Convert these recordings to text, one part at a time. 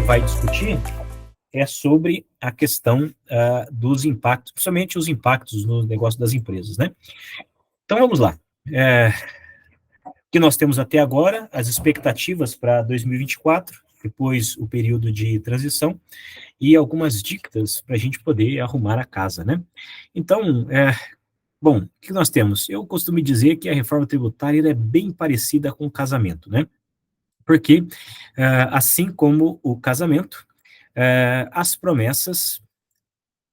vai discutir é sobre a questão dos impactos, principalmente os impactos no negócio das empresas, né? Então, vamos lá. O que nós temos até agora, as expectativas para 2024, depois o período de transição, e algumas dicas para a gente poder arrumar a casa, né? Então, bom, o que nós temos? Eu costumo dizer que a reforma tributária é bem parecida com o casamento, né? Porque, assim como o casamento, as promessas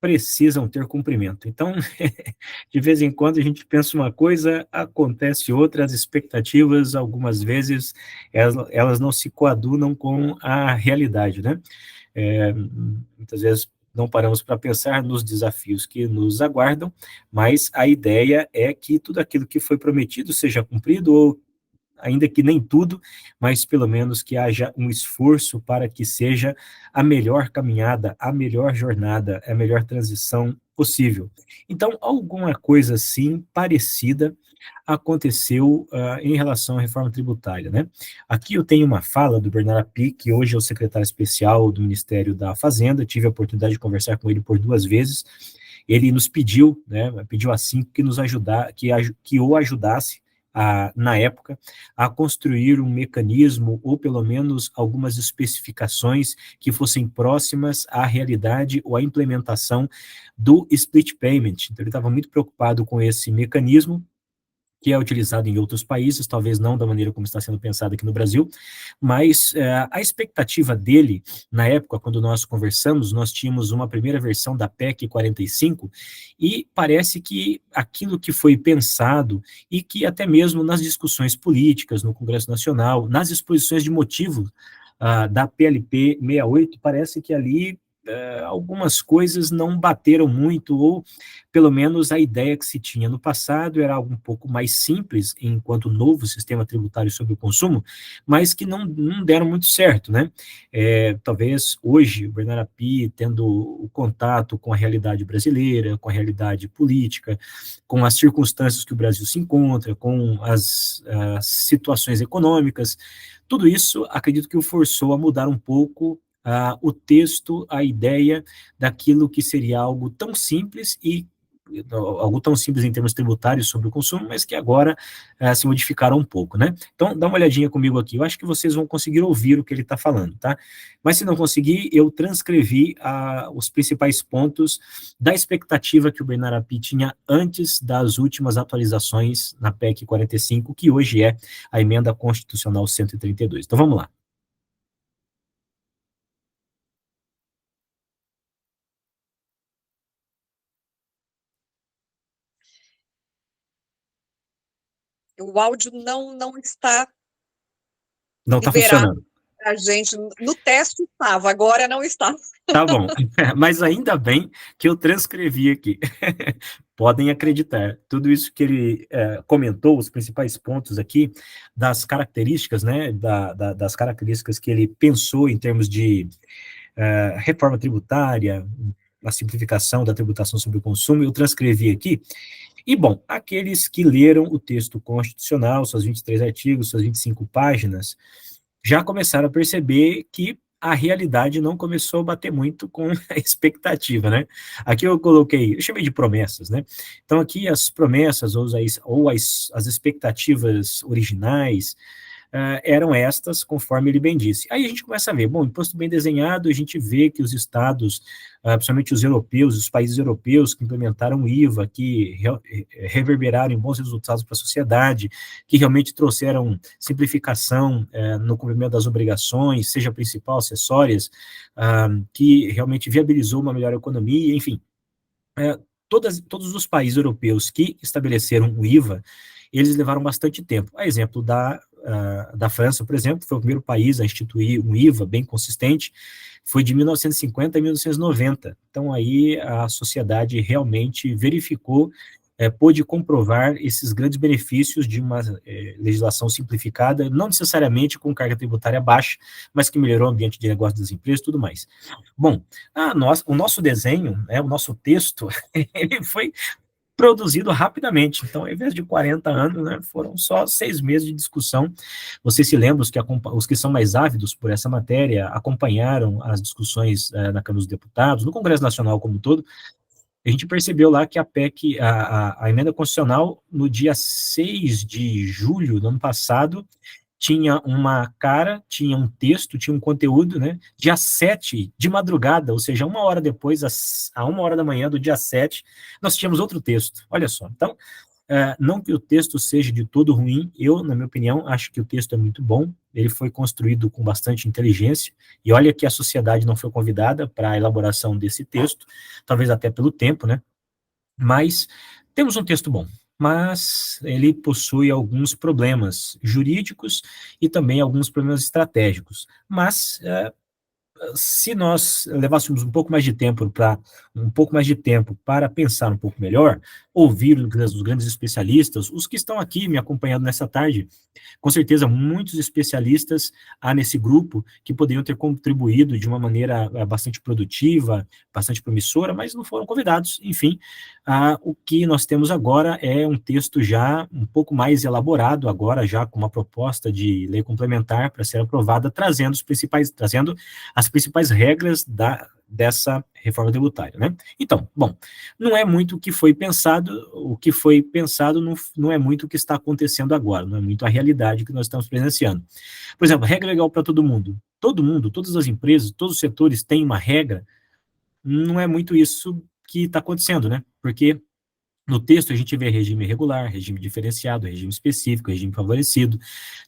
precisam ter cumprimento. Então, de vez em quando a gente pensa uma coisa, acontece outra, as expectativas, algumas vezes, elas não se coadunam com a realidade, né? Muitas vezes não paramos para pensar nos desafios que nos aguardam, mas a ideia é que tudo aquilo que foi prometido seja cumprido, ou ainda que nem tudo, mas pelo menos que haja um esforço para que seja a melhor caminhada, a melhor jornada, a melhor transição possível. Então, alguma coisa assim parecida aconteceu em relação à reforma tributária, né? Aqui eu tenho uma fala do Bernard Api, que hoje é o secretário especial do Ministério da Fazenda, tive a oportunidade de conversar com ele por 2 vezes. Ele nos pediu, né, pediu assim que nos ajudar, que o ajudasse na época, a construir um mecanismo, ou pelo menos algumas especificações que fossem próximas à realidade ou à implementação do split payment. Então, ele estava muito preocupado com esse mecanismo, que é utilizado em outros países, talvez não da maneira como está sendo pensado aqui no Brasil, mas a expectativa dele, na época, quando nós conversamos, nós tínhamos uma primeira versão da PEC 45, e parece que aquilo que foi pensado, e que até mesmo nas discussões políticas, no Congresso Nacional, nas exposições de motivo da PLP 68, parece que ali algumas coisas não bateram muito, ou pelo menos a ideia que se tinha no passado era algo um pouco mais simples, enquanto novo sistema tributário sobre o consumo, mas que não deram muito certo, né? Talvez hoje, o Bernard Api, tendo o contato com a realidade brasileira, com a realidade política, com as circunstâncias que o Brasil se encontra, com as situações econômicas, tudo isso, acredito que o forçou a mudar um pouco o texto, a ideia daquilo que seria algo tão simples em termos tributários sobre o consumo, mas que agora se modificaram um pouco, né? Então, dá uma olhadinha comigo aqui, eu acho que vocês vão conseguir ouvir o que ele está falando, tá? Mas se não conseguir, eu transcrevi os principais pontos da expectativa que o Bernard Api tinha antes das últimas atualizações na PEC 45, que hoje é a Emenda Constitucional 132. Então, vamos lá. O áudio não está Não está liberado funcionando. para a gente. No teste estava, agora não está. Tá bom, mas ainda bem que eu transcrevi aqui. Podem acreditar, tudo isso que ele comentou, os principais pontos aqui, das características, né, das características que ele pensou em termos de reforma tributária, a simplificação da tributação sobre o consumo, eu transcrevi aqui. E, bom, aqueles que leram o texto constitucional, suas 23 artigos, suas 25 páginas, já começaram a perceber que a realidade não começou a bater muito com a expectativa, né? Aqui eu coloquei, eu chamei de promessas, né? Então aqui as promessas ou as expectativas originais eram estas, conforme ele bem disse. Aí a gente começa a ver, bom, imposto bem desenhado, a gente vê que os estados, principalmente os europeus, os países europeus que implementaram o IVA, que reverberaram em bons resultados para a sociedade, que realmente trouxeram simplificação no cumprimento das obrigações, seja principal, acessórias, que realmente viabilizou uma melhor economia, enfim. Todos os países europeus que estabeleceram o IVA, eles levaram bastante tempo. A exemplo da França, por exemplo, foi o primeiro país a instituir um IVA bem consistente, foi de 1950 a 1990. Então, aí a sociedade realmente verificou, pôde comprovar esses grandes benefícios de uma legislação simplificada, não necessariamente com carga tributária baixa, mas que melhorou o ambiente de negócio das empresas e tudo mais. Bom, o nosso desenho, o nosso texto, ele foi produzido rapidamente. Então, ao invés de 40 anos, né, foram só 6 meses de discussão. Vocês se lembram, os que são mais ávidos por essa matéria, acompanharam as discussões na Câmara dos Deputados, no Congresso Nacional como um todo. A gente percebeu lá que a PEC, a emenda constitucional, no dia 6 de julho do ano passado, tinha uma cara, tinha um texto, tinha um conteúdo, né? Dia 7 de madrugada, ou seja, 1 hora depois, a 1 hora da manhã do dia 7, nós tínhamos outro texto. Olha só. Então, não que o texto seja de todo ruim, eu, na minha opinião, acho que o texto é muito bom, ele foi construído com bastante inteligência, e olha que a sociedade não foi convidada para a elaboração desse texto, talvez até pelo tempo, né? Mas temos um texto bom, mas ele possui alguns problemas jurídicos e também alguns problemas estratégicos. Mas se nós levássemos um pouco mais de tempo para pensar um pouco melhor, ouvir os grandes especialistas, os que estão aqui me acompanhando nessa tarde, com certeza muitos especialistas há nesse grupo que poderiam ter contribuído de uma maneira bastante produtiva, bastante promissora, mas não foram convidados. Enfim, o que nós temos agora é um texto já um pouco mais elaborado, agora já com uma proposta de lei complementar para ser aprovada, trazendo as principais regras dessa reforma tributária, né? Então, bom, não é muito o que foi pensado não é muito o que está acontecendo agora, não é muito a realidade que nós estamos presenciando. Por exemplo, regra legal para todo mundo, todas as empresas, todos os setores têm uma regra, não é muito isso que está acontecendo, né? Porque no texto a gente vê regime regular, regime diferenciado, regime específico, regime favorecido,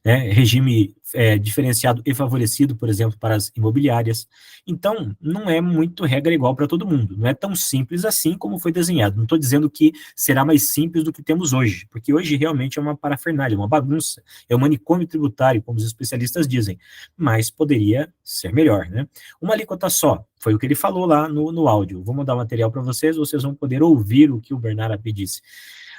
né, regime diferenciado e favorecido, por exemplo, para as imobiliárias. Então, não é muito regra igual para todo mundo, não é tão simples assim como foi desenhado. Não estou dizendo que será mais simples do que temos hoje, porque hoje realmente é uma parafernália, uma bagunça, é um manicômio tributário, como os especialistas dizem, mas poderia ser melhor, né? Uma alíquota só, foi o que ele falou lá no áudio. Vou mandar o material para vocês vão poder ouvir o que o Bernardo Api disse.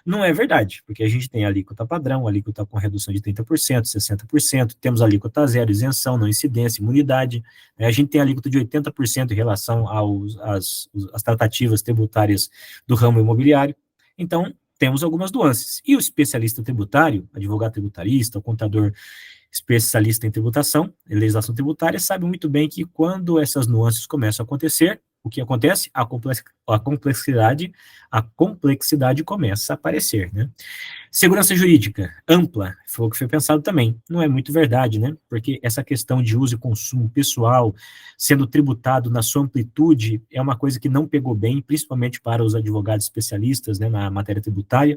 Não é verdade, porque a gente tem alíquota padrão, alíquota com redução de 30%, 60%, temos alíquota zero, isenção, não incidência, imunidade, né? A gente tem alíquota de 80% em relação às tratativas tributárias do ramo imobiliário. Então, temos algumas nuances. E o especialista tributário, advogado tributarista, o contador especialista em tributação, em legislação tributária, sabe muito bem que quando essas nuances começam a acontecer, o que acontece? A complexidade começa a aparecer, né? Segurança jurídica ampla, foi o que foi pensado também. Não é muito verdade, né? Porque essa questão de uso e consumo pessoal sendo tributado na sua amplitude é uma coisa que não pegou bem, principalmente para os advogados especialistas, né, na matéria tributária.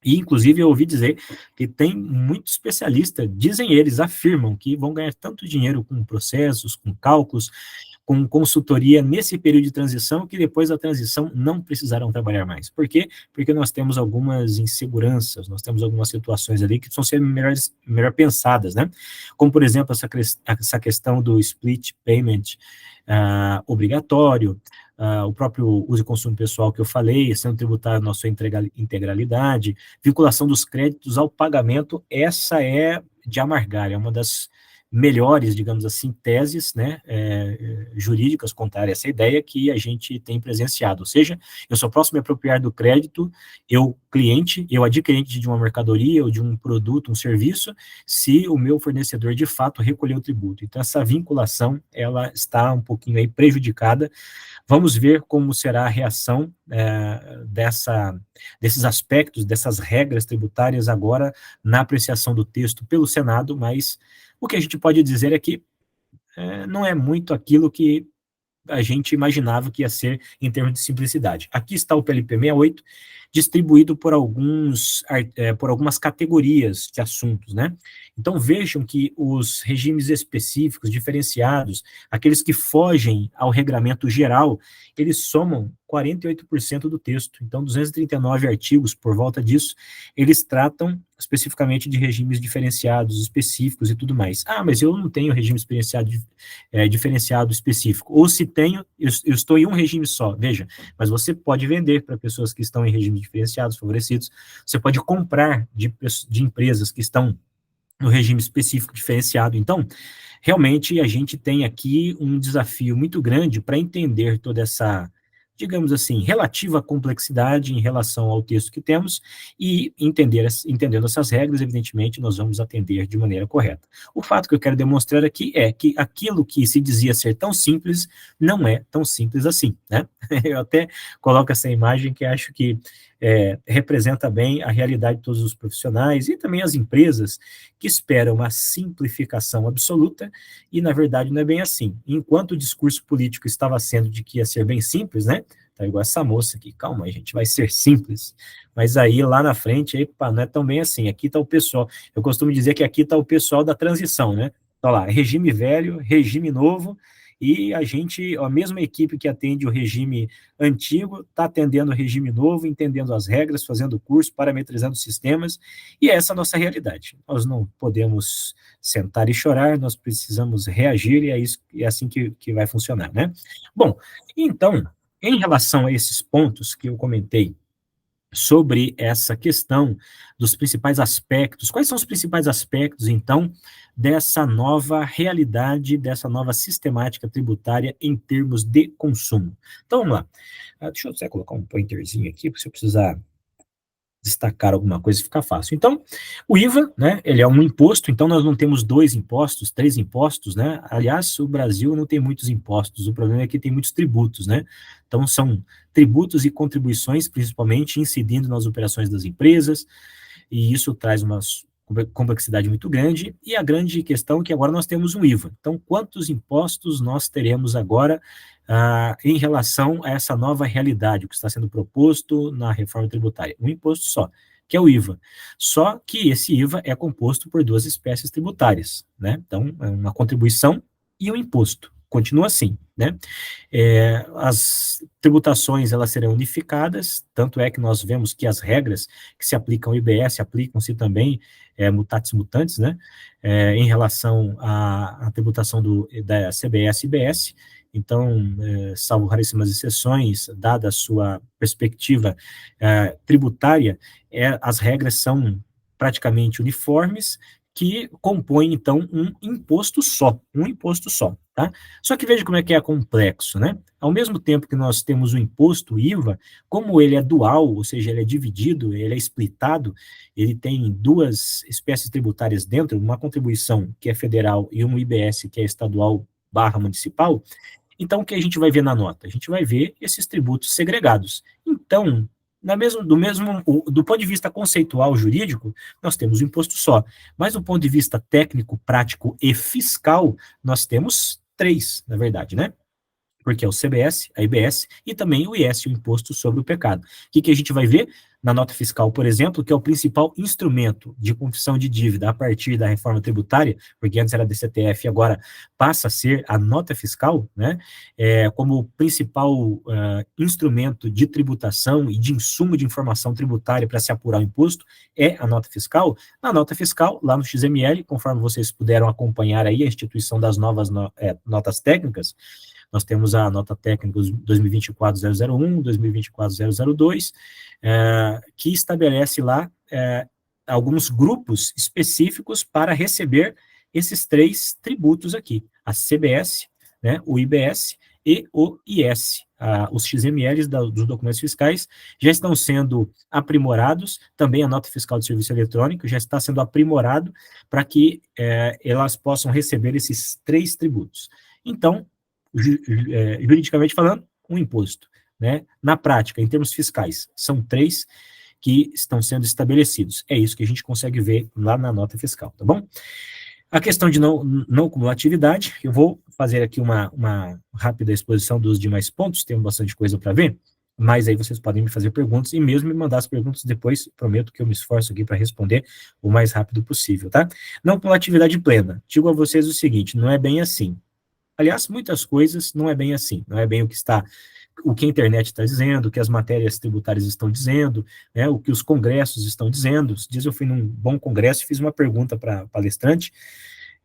E, inclusive, eu ouvi dizer que tem muito especialista, dizem eles, afirmam que vão ganhar tanto dinheiro com processos, com cálculos, com consultoria nesse período de transição, que depois da transição não precisarão trabalhar mais. Por quê? Porque nós temos algumas inseguranças, nós temos algumas situações ali que precisam ser melhor pensadas, né? Como, por exemplo, essa questão do split payment obrigatório, o próprio uso e consumo pessoal que eu falei, sendo tributado na sua integralidade, vinculação dos créditos ao pagamento, essa é de amargar, é uma das melhores, digamos assim, teses, né, jurídicas contra essa ideia que a gente tem presenciado, ou seja, eu só posso me apropriar do crédito, eu adquirente de uma mercadoria ou de um produto, um serviço, se o meu fornecedor de fato recolheu o tributo. Então, essa vinculação, ela está um pouquinho aí prejudicada. Vamos ver como será a reação desses aspectos, dessas regras tributárias agora na apreciação do texto pelo Senado, mas o que a gente pode dizer é que não é muito aquilo que a gente imaginava que ia ser em termos de simplicidade. Aqui está o PLP 68, distribuído por algumas categorias de assuntos, né? Então vejam que os regimes específicos, diferenciados, aqueles que fogem ao regramento geral, eles somam 48% do texto. Então, 239 artigos, por volta disso, eles tratam especificamente de regimes diferenciados, específicos e tudo mais. Mas eu não tenho regime diferenciado específico. Ou se tenho, eu estou em um regime só. Veja, mas você pode vender para pessoas que estão em regimes diferenciados, favorecidos. Você pode comprar de empresas que estão no regime específico diferenciado. Então, realmente, a gente tem aqui um desafio muito grande para entender toda essa digamos assim, relativa complexidade em relação ao texto que temos e entendendo essas regras, evidentemente, nós vamos atender de maneira correta. O fato que eu quero demonstrar aqui é que aquilo que se dizia ser tão simples não é tão simples assim, né? Eu até coloco essa imagem que acho que representa bem a realidade de todos os profissionais e também as empresas que esperam uma simplificação absoluta e, na verdade, não é bem assim. Enquanto o discurso político estava sendo de que ia ser bem simples, né? Tá igual essa moça aqui, calma aí, gente, vai ser simples. Mas aí, lá na frente, epa, não é tão bem assim. Aqui está o pessoal, eu costumo dizer que aqui está o pessoal da transição, né? Tá lá, regime velho, regime novo, e a gente, a mesma equipe que atende o regime antigo, está atendendo o regime novo, entendendo as regras, fazendo curso, parametrizando sistemas, e essa é a nossa realidade. Nós não podemos sentar e chorar, nós precisamos reagir, e é assim que vai funcionar, né? Bom, então, em relação a esses pontos que eu comentei, sobre essa questão dos principais aspectos. Quais são os principais aspectos, então, dessa nova realidade, dessa nova sistemática tributária em termos de consumo? Então, vamos lá. Deixa eu só colocar um pointerzinho aqui, porque se eu precisar destacar alguma coisa fica fácil. Então, o IVA, né, ele é um imposto, então nós não temos 2 impostos, 3 impostos, né? Aliás, o Brasil não tem muitos impostos, o problema é que tem muitos tributos, né? Então, são tributos e contribuições, principalmente, incidindo nas operações das empresas, e isso traz uma complexidade muito grande, e a grande questão é que agora nós temos um IVA. Então, quantos impostos nós teremos agora em relação a essa nova realidade, o que está sendo proposto na reforma tributária? Um imposto só, que é o IVA. Só que esse IVA é composto por 2 espécies tributárias, né? Então, é uma contribuição e um imposto. Continua assim, né? As tributações, elas serão unificadas, tanto é que nós vemos que as regras que se aplicam ao IBS aplicam-se também mutatis mutandis, né? Em relação à tributação da CBS e IBS. Então, salvo raríssimas exceções, dada a sua perspectiva tributária, as regras são praticamente uniformes, que compõem, então, um imposto só, tá? Só que veja como é que é complexo, né? Ao mesmo tempo que nós temos o imposto IVA, como ele é dual, ou seja, ele é dividido, ele é splitado, ele tem 2 espécies tributárias dentro, uma contribuição que é federal e um IBS que é estadual / municipal. Então, o que a gente vai ver na nota? A gente vai ver esses tributos segregados. Então, do ponto de vista conceitual jurídico, nós temos o imposto só. Mas do ponto de vista técnico, prático e fiscal, nós temos 3, na verdade, né? Porque é o CBS, a IBS e também o IS, o Imposto sobre o Pecado. O que a gente vai ver na nota fiscal, por exemplo, que é o principal instrumento de confissão de dívida a partir da reforma tributária, porque antes era DCTF, agora passa a ser a nota fiscal, né, como principal instrumento de tributação e de insumo de informação tributária para se apurar o imposto, é a nota fiscal. Na nota fiscal, lá no XML, conforme vocês puderam acompanhar aí a instituição das novas notas técnicas, nós temos a nota técnica 2024-001, 2024-002, que estabelece lá alguns grupos específicos para receber esses 3 tributos aqui, a CBS, né, o IBS e o IS. Os XMLs dos documentos fiscais já estão sendo aprimorados, também a nota fiscal de serviço eletrônico já está sendo aprimorado para que elas possam receber esses 3 tributos. Então, juridicamente falando, um imposto, né? Na prática, em termos fiscais, são 3 que estão sendo estabelecidos. É isso que a gente consegue ver lá na nota fiscal, tá bom? A questão de não cumulatividade, eu vou fazer aqui uma rápida exposição dos demais pontos, tem bastante coisa para ver, mas aí vocês podem me fazer perguntas e mesmo me mandar as perguntas depois, prometo que eu me esforço aqui para responder o mais rápido possível, tá? Não cumulatividade plena, digo a vocês o seguinte, não é bem assim. Aliás, muitas coisas não é bem assim, não é bem o que a internet está dizendo, o que as matérias tributárias estão dizendo, né, o que os congressos estão dizendo. Esses dias eu fui num bom congresso e fiz uma pergunta para palestrante,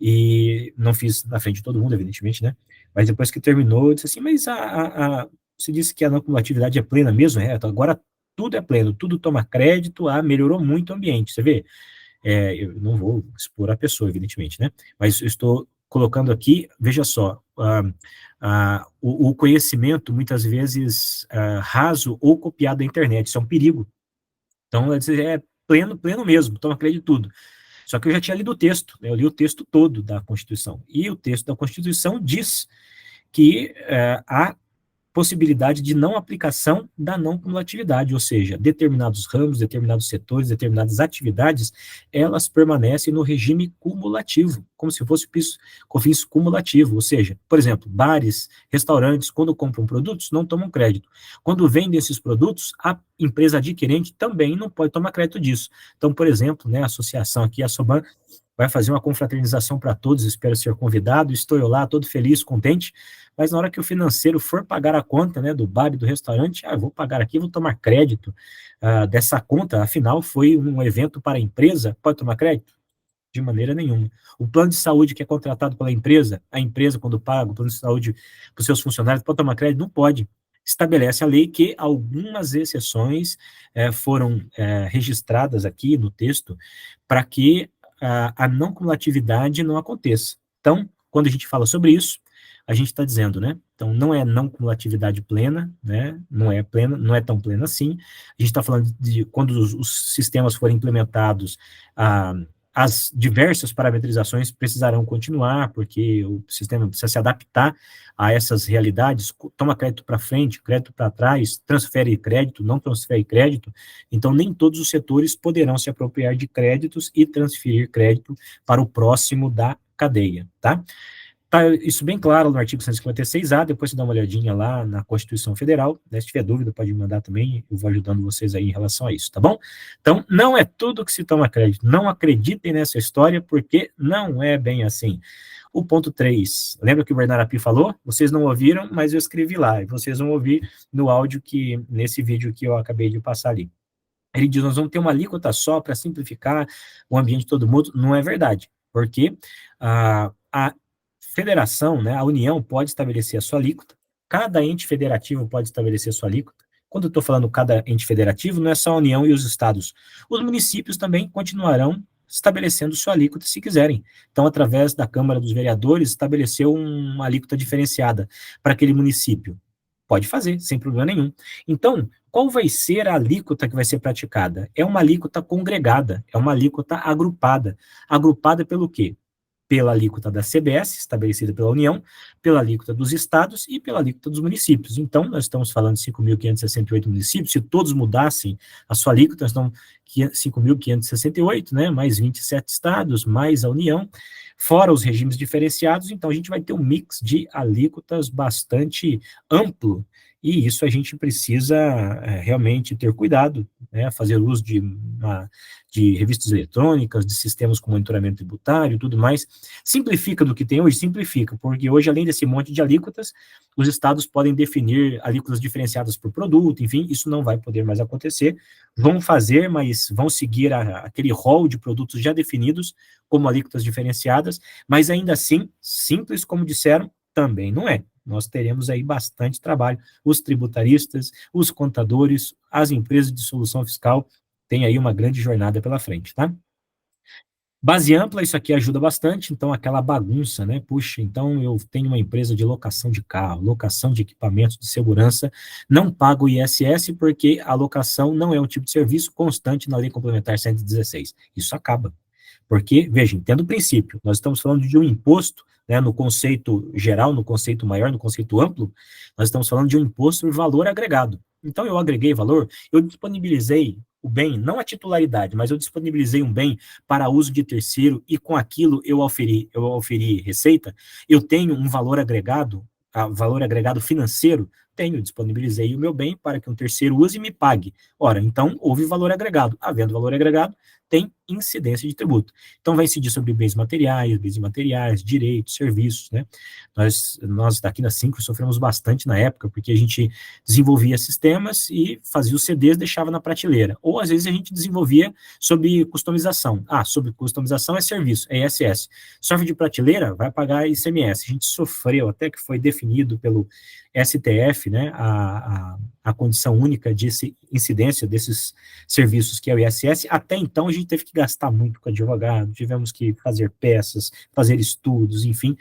e não fiz na frente de todo mundo, evidentemente, né, mas depois que terminou, eu disse assim, mas você disse que a não cumulatividade é plena mesmo? Então agora tudo é pleno, tudo toma crédito, melhorou muito o ambiente, você vê? Eu não vou expor a pessoa, evidentemente, né? Mas eu estou colocando aqui, veja só, o conhecimento, muitas vezes, raso ou copiado da internet, isso é um perigo. Então, é pleno mesmo, toma crédito de tudo. Só que eu já tinha lido o texto, né? Eu li o texto todo da Constituição, e o texto da Constituição diz que há possibilidade de não aplicação da não cumulatividade, ou seja, determinados ramos, determinados setores, determinadas atividades, elas permanecem no regime cumulativo, como se fosse o PIS/COFINS cumulativo, ou seja, por exemplo, bares, restaurantes, quando compram produtos, não tomam crédito. Quando vendem esses produtos, a empresa adquirente também não pode tomar crédito disso. Então, por exemplo, né, a associação aqui, a Soban, vai fazer uma confraternização para todos, espero ser convidado, estou eu lá, todo feliz, contente, mas na hora que o financeiro for pagar a conta, né, do bar e do restaurante, eu vou pagar aqui, vou tomar crédito dessa conta, afinal foi um evento para a empresa, pode tomar crédito? De maneira nenhuma. O plano de saúde que é contratado pela empresa, a empresa, quando paga o plano de saúde para os seus funcionários, pode tomar crédito? Não pode. Estabelece a lei que algumas exceções foram registradas aqui no texto para que a não cumulatividade não aconteça. Então, quando a gente fala sobre isso, a gente está dizendo, né? Então, não é não cumulatividade plena, né? Não é plena, não é tão plena assim. A gente está falando de quando os sistemas forem implementados, as diversas parametrizações precisarão continuar, porque o sistema precisa se adaptar a essas realidades, toma crédito para frente, crédito para trás, transfere crédito, não transfere crédito, então nem todos os setores poderão se apropriar de créditos e transferir crédito para o próximo da cadeia, tá? Tá isso bem claro no artigo 156A, depois você dá uma olhadinha lá na Constituição Federal, né? Se tiver dúvida pode me mandar também, eu vou ajudando vocês aí em relação a isso, tá bom? Então, não é tudo que se toma crédito, não acreditem nessa história, porque não é bem assim. O ponto 3, lembra que o Bernardo Api falou? Vocês não ouviram, mas eu escrevi lá, e vocês vão ouvir no áudio nesse vídeo que eu acabei de passar ali. Ele diz, nós vamos ter uma alíquota só para simplificar o ambiente de todo mundo. Não é verdade, porque a federação, né, a União pode estabelecer a sua alíquota, cada ente federativo pode estabelecer a sua alíquota. Quando eu estou falando cada ente federativo, não é só a União e os estados. Os municípios também continuarão estabelecendo sua alíquota se quiserem. Então, através da Câmara dos Vereadores, estabeleceu uma alíquota diferenciada para aquele município. Pode fazer, sem problema nenhum. Então, qual vai ser a alíquota que vai ser praticada? É uma alíquota congregada, é uma alíquota agrupada. Agrupada pelo quê? Pela alíquota da CBS, estabelecida pela União, pela alíquota dos estados e pela alíquota dos municípios. Então, nós estamos falando de 5.568 municípios, se todos mudassem a sua alíquota, nós estamos 5.568, né, mais 27 estados, mais a União, fora os regimes diferenciados, então a gente vai ter um mix de alíquotas bastante amplo, e isso a gente precisa realmente ter cuidado, né, fazer uso de revistas eletrônicas, de sistemas com monitoramento tributário e tudo mais. Simplifica do que tem hoje? Simplifica, porque hoje, além desse monte de alíquotas, os estados podem definir alíquotas diferenciadas por produto, enfim, isso não vai poder mais acontecer. Vão fazer, mas vão seguir aquele rol de produtos já definidos como alíquotas diferenciadas, mas ainda assim, simples como disseram, também não é. Nós teremos aí bastante trabalho. Os tributaristas, os contadores, as empresas de solução fiscal têm aí uma grande jornada pela frente, tá? Base ampla, isso aqui ajuda bastante, então aquela bagunça, né? Puxa, então eu tenho uma empresa de locação de carro, locação de equipamentos de segurança, não pago o ISS porque a locação não é um tipo de serviço constante na Lei Complementar 116. Isso acaba. Porque, veja, entenda o princípio, nós estamos falando de um imposto, né, no conceito geral, no conceito maior, no conceito amplo, nós estamos falando de um imposto de valor agregado. Então, eu agreguei valor, eu disponibilizei o bem, não a titularidade, mas eu disponibilizei um bem para uso de terceiro e com aquilo eu oferi receita, eu tenho um valor agregado financeiro, tenho, disponibilizei o meu bem para que um terceiro use e me pague. Ora, então, houve valor agregado. Havendo valor agregado, tem incidência de tributo. Então, vai incidir sobre bens imateriais, direitos, serviços, né? Nós daqui na Syncro sofremos bastante na época, porque a gente desenvolvia sistemas e fazia os CDs, deixava na prateleira. Ou, às vezes, a gente desenvolvia sob customização. Sob customização é serviço, é ISS. Software de prateleira vai pagar ICMS. A gente sofreu, até que foi definido pelo STF, né, a a condição única de incidência desses serviços que é o ISS. Até então, a gente teve que gastar muito com advogado, tivemos que fazer peças, fazer estudos, enfim.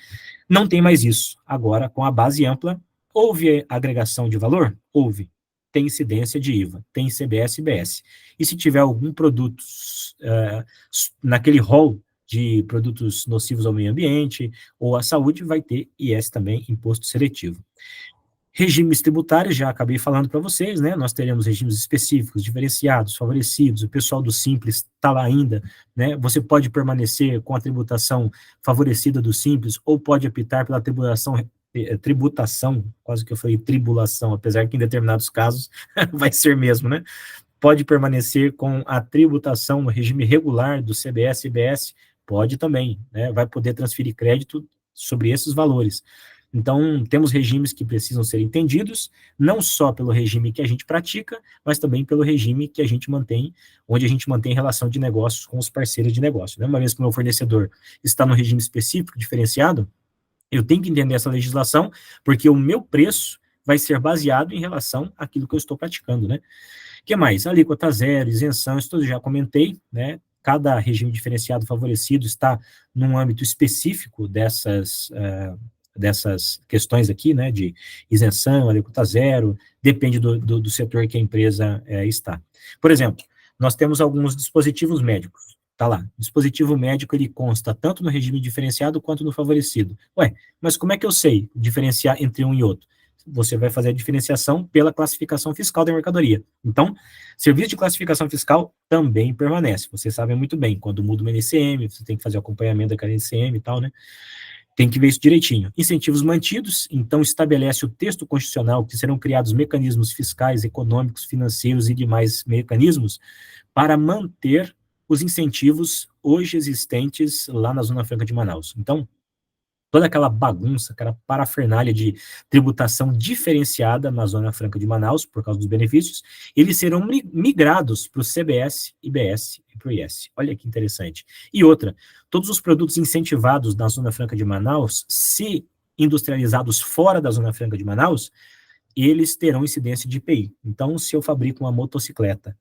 Não tem mais isso. Agora, com a base ampla, houve agregação de valor? Houve. Tem incidência de IVA, tem CBS e IBS. E se tiver algum produto naquele rol de produtos nocivos ao meio ambiente ou à saúde, vai ter IS também, imposto seletivo. Regimes tributários, já acabei falando para vocês, né? Nós teremos regimes específicos, diferenciados, favorecidos, o pessoal do Simples está lá ainda, né? Você pode permanecer com a tributação favorecida do Simples ou pode optar pela tributação, quase que eu falei tribulação, apesar que em determinados casos vai ser mesmo, né? Pode permanecer com a tributação no regime regular do CBS e IBS, pode também, né? Vai poder transferir crédito sobre esses valores. Então, temos regimes que precisam ser entendidos, não só pelo regime que a gente pratica, mas também pelo regime que a gente mantém, onde a gente mantém relação de negócios com os parceiros de negócio, né? Uma vez que o meu fornecedor está no regime específico, diferenciado, eu tenho que entender essa legislação, porque o meu preço vai ser baseado em relação àquilo que eu estou praticando, né? O que mais? Alíquota zero, isenção, isso tudo eu já comentei, né? Cada regime diferenciado favorecido está num âmbito específico dessas questões aqui, né, de isenção, alíquota zero, depende do setor que a empresa está. Por exemplo, nós temos alguns dispositivos médicos, tá lá, dispositivo médico ele consta tanto no regime diferenciado quanto no favorecido. Ué, mas como é que eu sei diferenciar entre um e outro? Você vai fazer a diferenciação pela classificação fiscal da mercadoria. Então, serviço de classificação fiscal também permanece. Vocês sabem muito bem, quando muda uma NCM, você tem que fazer o acompanhamento daquela NCM e tal, né? Tem que ver isso direitinho. Incentivos mantidos, então estabelece o texto constitucional que serão criados mecanismos fiscais, econômicos, financeiros e demais mecanismos para manter os incentivos hoje existentes lá na Zona Franca de Manaus. Então, toda aquela bagunça, aquela parafernália de tributação diferenciada na Zona Franca de Manaus, por causa dos benefícios, eles serão migrados para o CBS, IBS e para o IS. Olha que interessante. E outra, todos os produtos incentivados na Zona Franca de Manaus, se industrializados fora da Zona Franca de Manaus, eles terão incidência de IPI. Então, se eu fabrico uma motocicleta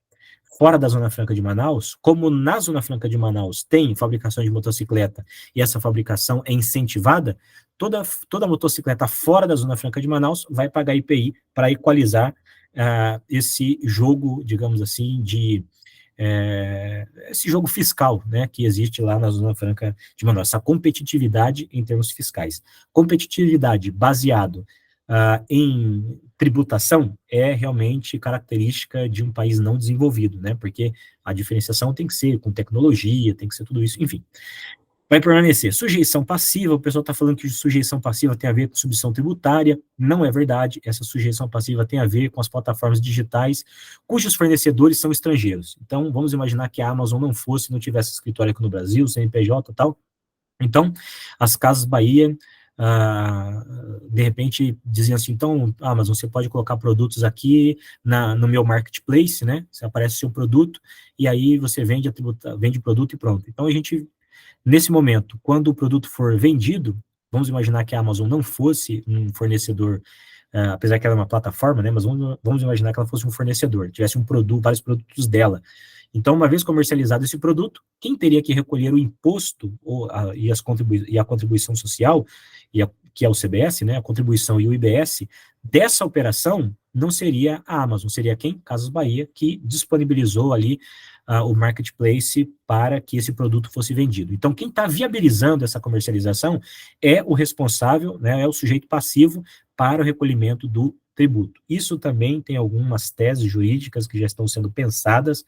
fora da Zona Franca de Manaus, como na Zona Franca de Manaus tem fabricação de motocicleta e essa fabricação é incentivada, toda motocicleta fora da Zona Franca de Manaus vai pagar IPI para equalizar esse jogo, digamos assim, esse jogo fiscal, né, que existe lá na Zona Franca de Manaus, essa competitividade em termos fiscais. Competitividade baseado em tributação é realmente característica de um país não desenvolvido, né? Porque a diferenciação tem que ser com tecnologia, tem que ser tudo isso, enfim. Vai permanecer. Sujeição passiva, o pessoal está falando que sujeição passiva tem a ver com submissão tributária, não é verdade, essa sujeição passiva tem a ver com as plataformas digitais, cujos fornecedores são estrangeiros. Então, vamos imaginar que a Amazon não tivesse escritório aqui no Brasil, CNPJ e tal, então, as Casas Bahia, de repente diziam assim, então, Amazon, você pode colocar produtos aqui no meu marketplace, né? Você aparece o seu produto e aí você vende o produto e pronto. Então, a gente, nesse momento, quando o produto for vendido, vamos imaginar que a Amazon não fosse um fornecedor, apesar que ela é uma plataforma, né? Mas vamos imaginar que ela fosse um fornecedor, tivesse vários produtos dela. Então, uma vez comercializado esse produto, quem teria que recolher o imposto e a contribuição social, que é o CBS, né, a contribuição e o IBS, dessa operação não seria a Amazon, seria quem? Casas Bahia, que disponibilizou ali o marketplace para que esse produto fosse vendido. Então, quem está viabilizando essa comercialização é o responsável, né, é o sujeito passivo para o recolhimento do tributo. Isso também tem algumas teses jurídicas que já estão sendo pensadas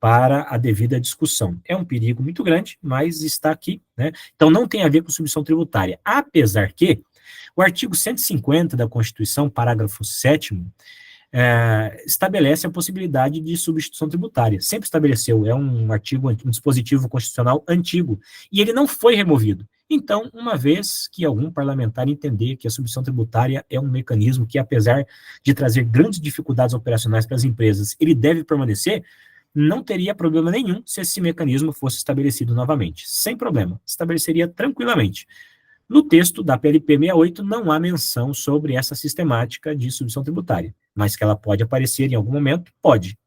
para a devida discussão. É um perigo muito grande, mas está aqui, né? Então, não tem a ver com submissão tributária, apesar que o artigo 150 da Constituição, parágrafo 7º, estabelece a possibilidade de substituição tributária. Sempre estabeleceu, é um dispositivo constitucional antigo, e ele não foi removido. Então, uma vez que algum parlamentar entender que a substituição tributária é um mecanismo que, apesar de trazer grandes dificuldades operacionais para as empresas, ele deve permanecer, não teria problema nenhum se esse mecanismo fosse estabelecido novamente. Sem problema, estabeleceria tranquilamente. No texto da PLP 68 não há menção sobre essa sistemática de substituição tributária. mas que ela pode aparecer em algum momento, pode.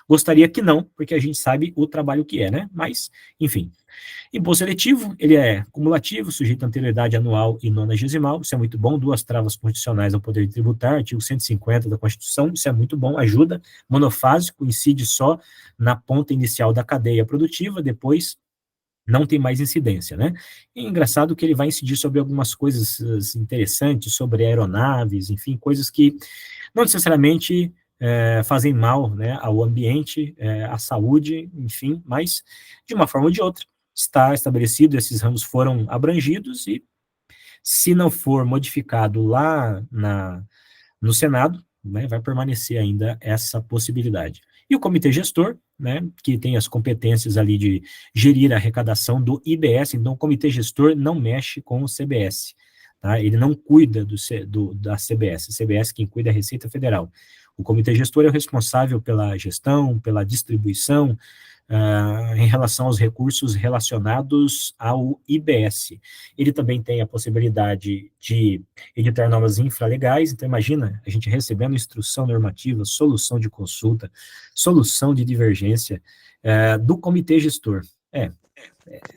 Gostaria que não, porque a gente sabe o trabalho que é, né? Mas, enfim. Imposto seletivo, ele é cumulativo, sujeito à anterioridade anual e nonagesimal, isso é muito bom, 2 travas constitucionais ao poder tributar, artigo 150 da Constituição, isso é muito bom, ajuda, monofásico, incide só na ponta inicial da cadeia produtiva, depois não tem mais incidência, né? E é engraçado que ele vai incidir sobre algumas coisas interessantes, sobre aeronaves, enfim, coisas que não necessariamente fazem mal, né, ao ambiente, à saúde, enfim, mas de uma forma ou de outra está estabelecido, esses ramos foram abrangidos e se não for modificado lá no Senado, né, vai permanecer ainda essa possibilidade. E o comitê gestor, né, que tem as competências ali de gerir a arrecadação do IBS, então o comitê gestor não mexe com o CBS, tá? Ele não cuida da CBS, a CBS quem cuida é a Receita Federal. O comitê gestor é o responsável pela gestão, pela distribuição, em relação aos recursos relacionados ao IBS. Ele também tem a possibilidade de editar normas infralegais, então imagina a gente recebendo instrução normativa, solução de consulta, solução de divergência do comitê gestor. É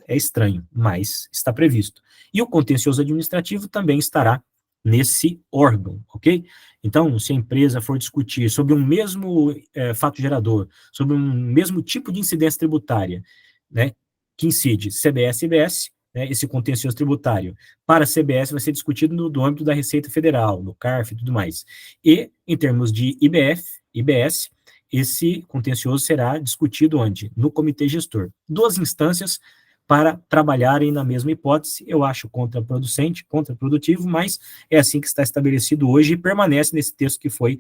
estranho, mas está previsto. E o contencioso administrativo também estará nesse órgão, ok? Então, se a empresa for discutir sobre um mesmo fato gerador, sobre um mesmo tipo de incidência tributária, né, que incide CBS e IBS, né, esse contencioso tributário, para a CBS vai ser discutido no âmbito da Receita Federal, no CARF e tudo mais. E, em termos de IBS, esse contencioso será discutido onde? No comitê gestor. 2 instâncias para trabalharem na mesma hipótese, eu acho contraproducente, contraprodutivo, mas é assim que está estabelecido hoje e permanece nesse texto que foi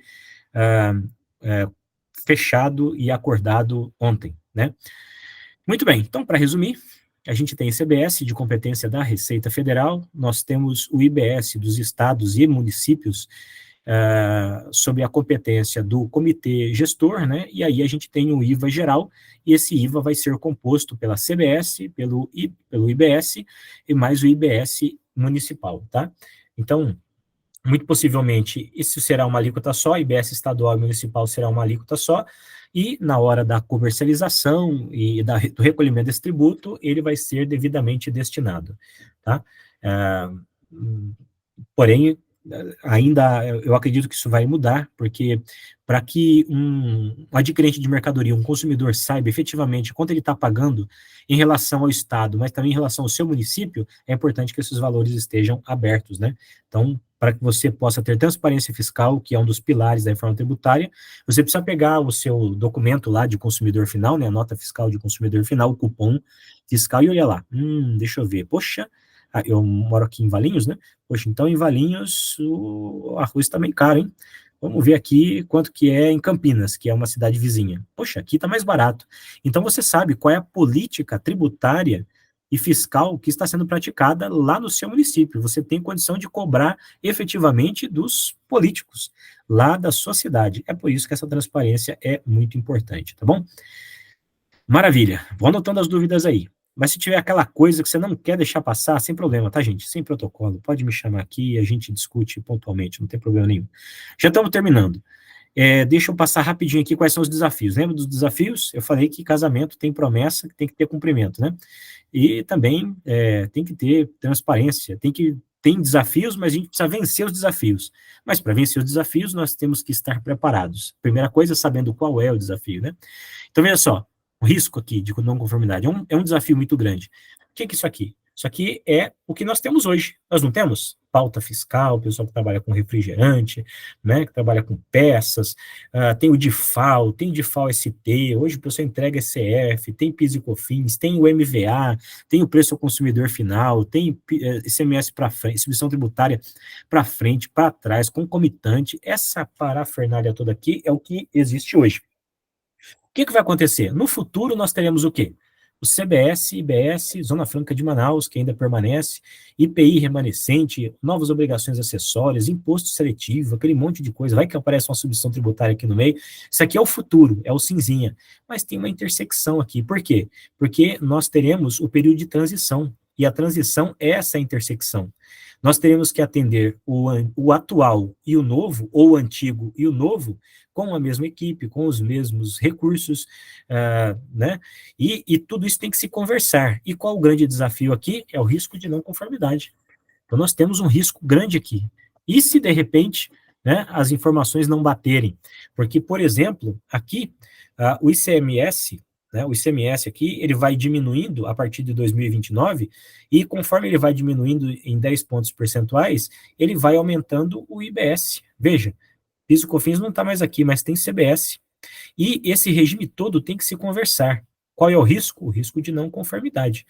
fechado e acordado ontem, né? Muito bem, então, para resumir, a gente tem CBS de competência da Receita Federal, nós temos o IBS dos estados e municípios sob a competência do comitê gestor, né, e aí a gente tem o IVA geral, e esse IVA vai ser composto pela CBS, pelo IBS e mais o IBS municipal, tá? Então, muito possivelmente, isso será uma alíquota só, IBS estadual e municipal será uma alíquota só, e na hora da comercialização e do recolhimento desse tributo, ele vai ser devidamente destinado, tá? Porém, ainda eu acredito que isso vai mudar, porque para que um adquirente de mercadoria, um consumidor saiba efetivamente quanto ele está pagando em relação ao Estado, mas também em relação ao seu município, é importante que esses valores estejam abertos, né? Então, para que você possa ter transparência fiscal, que é um dos pilares da reforma tributária, você precisa pegar o seu documento lá de consumidor final, né, a nota fiscal de consumidor final, o cupom fiscal, e olhar lá, deixa eu ver, poxa, eu moro aqui em Valinhos, né? Poxa, então em Valinhos o arroz está bem caro, hein? Vamos ver aqui quanto que é em Campinas, que é uma cidade vizinha. Poxa, aqui está mais barato. Então você sabe qual é a política tributária e fiscal que está sendo praticada lá no seu município. Você tem condição de cobrar efetivamente dos políticos lá da sua cidade. É por isso que essa transparência é muito importante, tá bom? Maravilha. Vou anotando as dúvidas aí. Mas se tiver aquela coisa que você não quer deixar passar, sem problema, tá, gente? Sem protocolo. Pode me chamar aqui e a gente discute pontualmente, não tem problema nenhum. Já estamos terminando. Deixa eu passar rapidinho aqui quais são os desafios. Lembra dos desafios? Eu falei que casamento tem promessa, tem que ter cumprimento, né? E também tem que ter transparência, tem desafios, mas a gente precisa vencer os desafios. Mas para vencer os desafios, nós temos que estar preparados. Primeira coisa, sabendo qual é o desafio, né? Então, veja só, o risco aqui de não conformidade é um desafio muito grande. O que é isso aqui? Isso aqui é o que nós temos hoje. Nós não temos pauta fiscal, pessoal que trabalha com refrigerante, né, que trabalha com peças, tem o DIFAL, tem o DIFAL-ST, hoje o pessoal entrega ECF, tem PIS e COFINS, tem o MVA, tem o preço ao consumidor final, tem ICMS para frente, distribuição tributária para frente, para trás, concomitante. Essa parafernália toda aqui é o que existe hoje. O que vai acontecer? No futuro, nós teremos o quê? O CBS, IBS, Zona Franca de Manaus, que ainda permanece, IPI remanescente, novas obrigações acessórias, imposto seletivo, aquele monte de coisa. Vai que aparece uma submissão tributária aqui no meio. Isso aqui é o futuro, é o cinzinha. Mas tem uma intersecção aqui. Por quê? Porque nós teremos o período de transição. E a transição é essa intersecção. Nós teremos que atender o atual e o novo, ou o antigo e o novo, com a mesma equipe, com os mesmos recursos, né? E tudo isso tem que se conversar. E qual o grande desafio aqui? É o risco de não conformidade. Então, nós temos um risco grande aqui. E se, de repente, né, as informações não baterem? Porque, por exemplo, aqui, o ICMS, né, o ICMS aqui, ele vai diminuindo a partir de 2029, e conforme ele vai diminuindo em 10 pontos percentuais, ele vai aumentando o IBS. Veja, PIS e COFINS não está mais aqui, mas tem CBS. E esse regime todo tem que se conversar. Qual é o risco? O risco de não conformidade.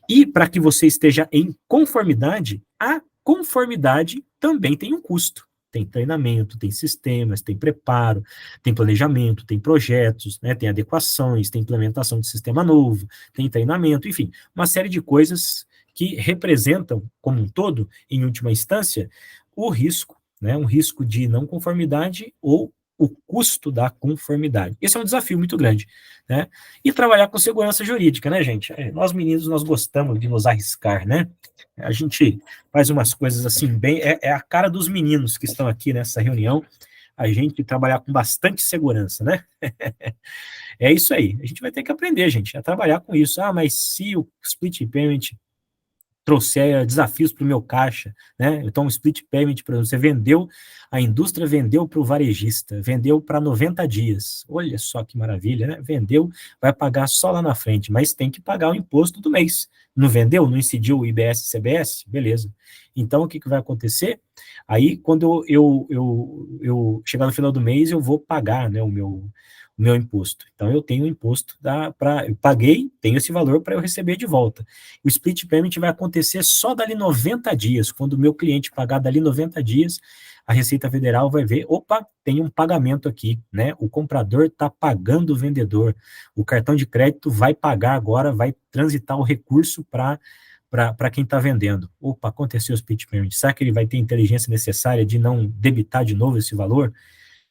E para que você esteja em conformidade, a conformidade também tem um custo. Tem treinamento, tem sistemas, tem preparo, tem planejamento, tem projetos, né, tem adequações, tem implementação de sistema novo, tem treinamento, enfim, uma série de coisas que representam, como um todo, em última instância, o risco, né, um risco de não conformidade ou o custo da conformidade. Esse é um desafio muito grande, né? E trabalhar com segurança jurídica, né, gente? Nós meninos, nós gostamos de nos arriscar, né? A gente faz umas coisas assim, bem... É a cara dos meninos que estão aqui nessa reunião, a gente trabalhar com bastante segurança, né? É isso aí. A gente vai ter que aprender, gente, a trabalhar com isso. Ah, mas se o split payment trouxer desafios para o meu caixa, né? Então, o split payment, por exemplo, você vendeu, a indústria vendeu para o varejista, vendeu para 90 dias. Olha só que maravilha, né? Vendeu, vai pagar só lá na frente, mas tem que pagar o imposto do mês. Não vendeu? Não incidiu o IBS e CBS? Beleza. Então, o que vai acontecer? Aí, quando eu chegar no final do mês, eu vou pagar, né, o meu imposto. Então, eu tenho o imposto, eu paguei, tenho esse valor para eu receber de volta. O split payment vai acontecer só dali 90 dias. Quando o meu cliente pagar dali 90 dias, a Receita Federal vai ver, opa, tem um pagamento aqui, né? O comprador está pagando o vendedor. O cartão de crédito vai pagar agora, vai transitar o recurso para quem está vendendo. Opa, aconteceu o split payment. Será que ele vai ter inteligência necessária de não debitar de novo esse valor?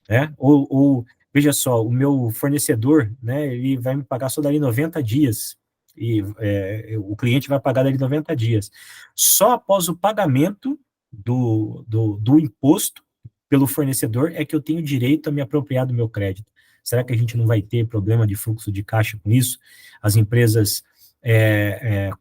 Né? Ou veja só, o meu fornecedor, né, ele vai me pagar só dali 90 dias, e o cliente vai pagar dali 90 dias. Só após o pagamento do imposto pelo fornecedor é que eu tenho direito a me apropriar do meu crédito. Será que a gente não vai ter problema de fluxo de caixa com isso? As empresas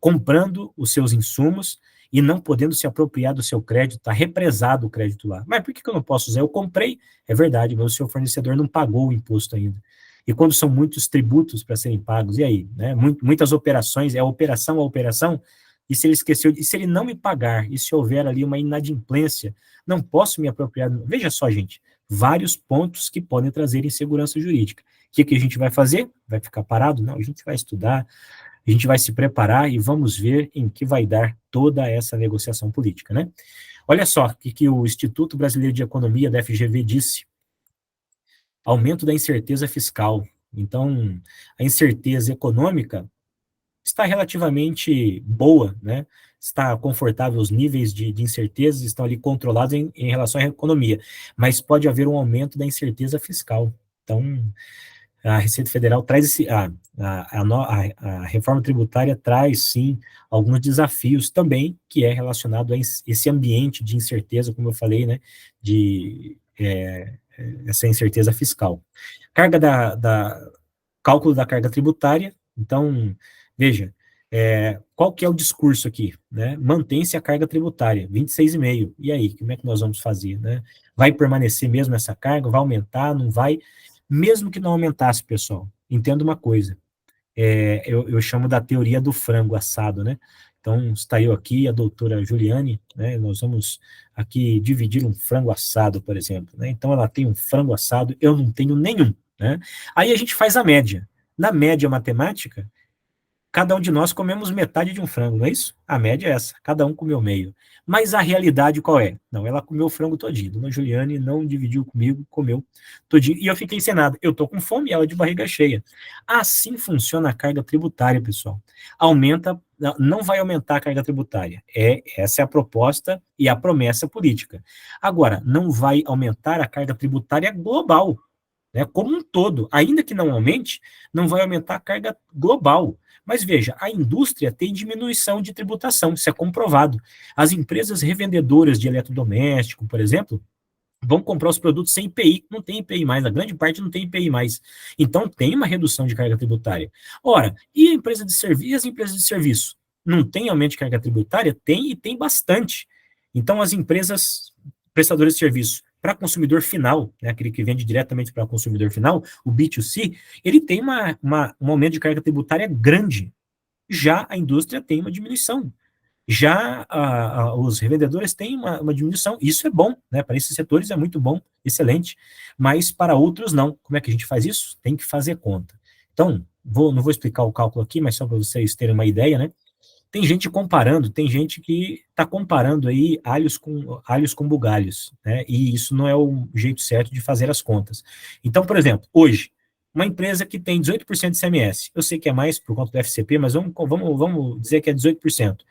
comprando os seus insumos e não podendo se apropriar do seu crédito, está represado o crédito lá. Mas por que eu não posso usar? Eu comprei, é verdade, mas o seu fornecedor não pagou o imposto ainda. E quando são muitos tributos para serem pagos, e aí? Né? Muitas operações, é operação a operação, e se ele esqueceu, e se ele não me pagar, e se houver ali uma inadimplência, não posso me apropriar. Veja só, gente, vários pontos que podem trazer insegurança jurídica. O que a gente vai fazer? Vai ficar parado? Não, a gente vai estudar, a gente vai se preparar e vamos ver em que vai dar toda essa negociação política, né? Olha só o que o Instituto Brasileiro de Economia, da FGV, disse. Aumento da incerteza fiscal. Então, a incerteza econômica está relativamente boa, né? Está confortável, os níveis de incerteza estão ali controlados em relação à economia, mas pode haver um aumento da incerteza fiscal. Então, a Receita Federal traz a reforma tributária traz, sim, alguns desafios também, que é relacionado a esse ambiente de incerteza, como eu falei, né, essa incerteza fiscal. Cálculo da carga tributária, então, veja, qual que é o discurso aqui, né? Mantém-se a carga tributária, 26,5. E aí, como é que nós vamos fazer, né? Vai permanecer mesmo essa carga? Vai aumentar? Não vai? Mesmo que não aumentasse, pessoal, entenda uma coisa, eu chamo da teoria do frango assado, né? Então, está eu aqui, a doutora Juliane, né? Nós vamos aqui dividir um frango assado, por exemplo, né? Então, ela tem um frango assado, eu não tenho nenhum, né? Aí a gente faz a média. Na média matemática, cada um de nós comemos metade de um frango, não é isso? A média é essa, cada um comeu meio. Mas a realidade qual é? Não, ela comeu o frango todinho. Dona Juliane não dividiu comigo, comeu todinho. E eu fiquei sem nada. Eu tô com fome e ela de barriga cheia. Assim funciona a carga tributária, pessoal. Não vai aumentar a carga tributária. Essa é a proposta e a promessa política. Agora, não vai aumentar a carga tributária global. né, como um todo, ainda que não aumente, não vai aumentar a carga global. Mas veja, a indústria tem diminuição de tributação, isso é comprovado. As empresas revendedoras de eletrodoméstico, por exemplo, vão comprar os produtos sem IPI, não tem IPI mais, a grande parte não tem IPI mais. Então tem uma redução de carga tributária. Ora, e a empresa de serviço, e as empresas de serviço? Não tem aumento de carga tributária? Tem e tem bastante. Então as empresas prestadoras de serviço para consumidor final, né, aquele que vende diretamente para o consumidor final, o B2C, ele tem um aumento de carga tributária grande. Já a indústria tem uma diminuição. Já os revendedores têm uma diminuição, isso é bom, né? Para esses setores é muito bom, excelente, mas para outros não. Como é que a gente faz isso? Tem que fazer conta. Então, não vou explicar o cálculo aqui, mas só para vocês terem uma ideia, né? Tem gente comparando, tem gente que está comparando aí alhos com bugalhos, né? E isso não é o jeito certo de fazer as contas. Então, por exemplo, hoje, uma empresa que tem 18% de ICMS, eu sei que é mais por conta do FCP, mas vamos dizer que é 18%.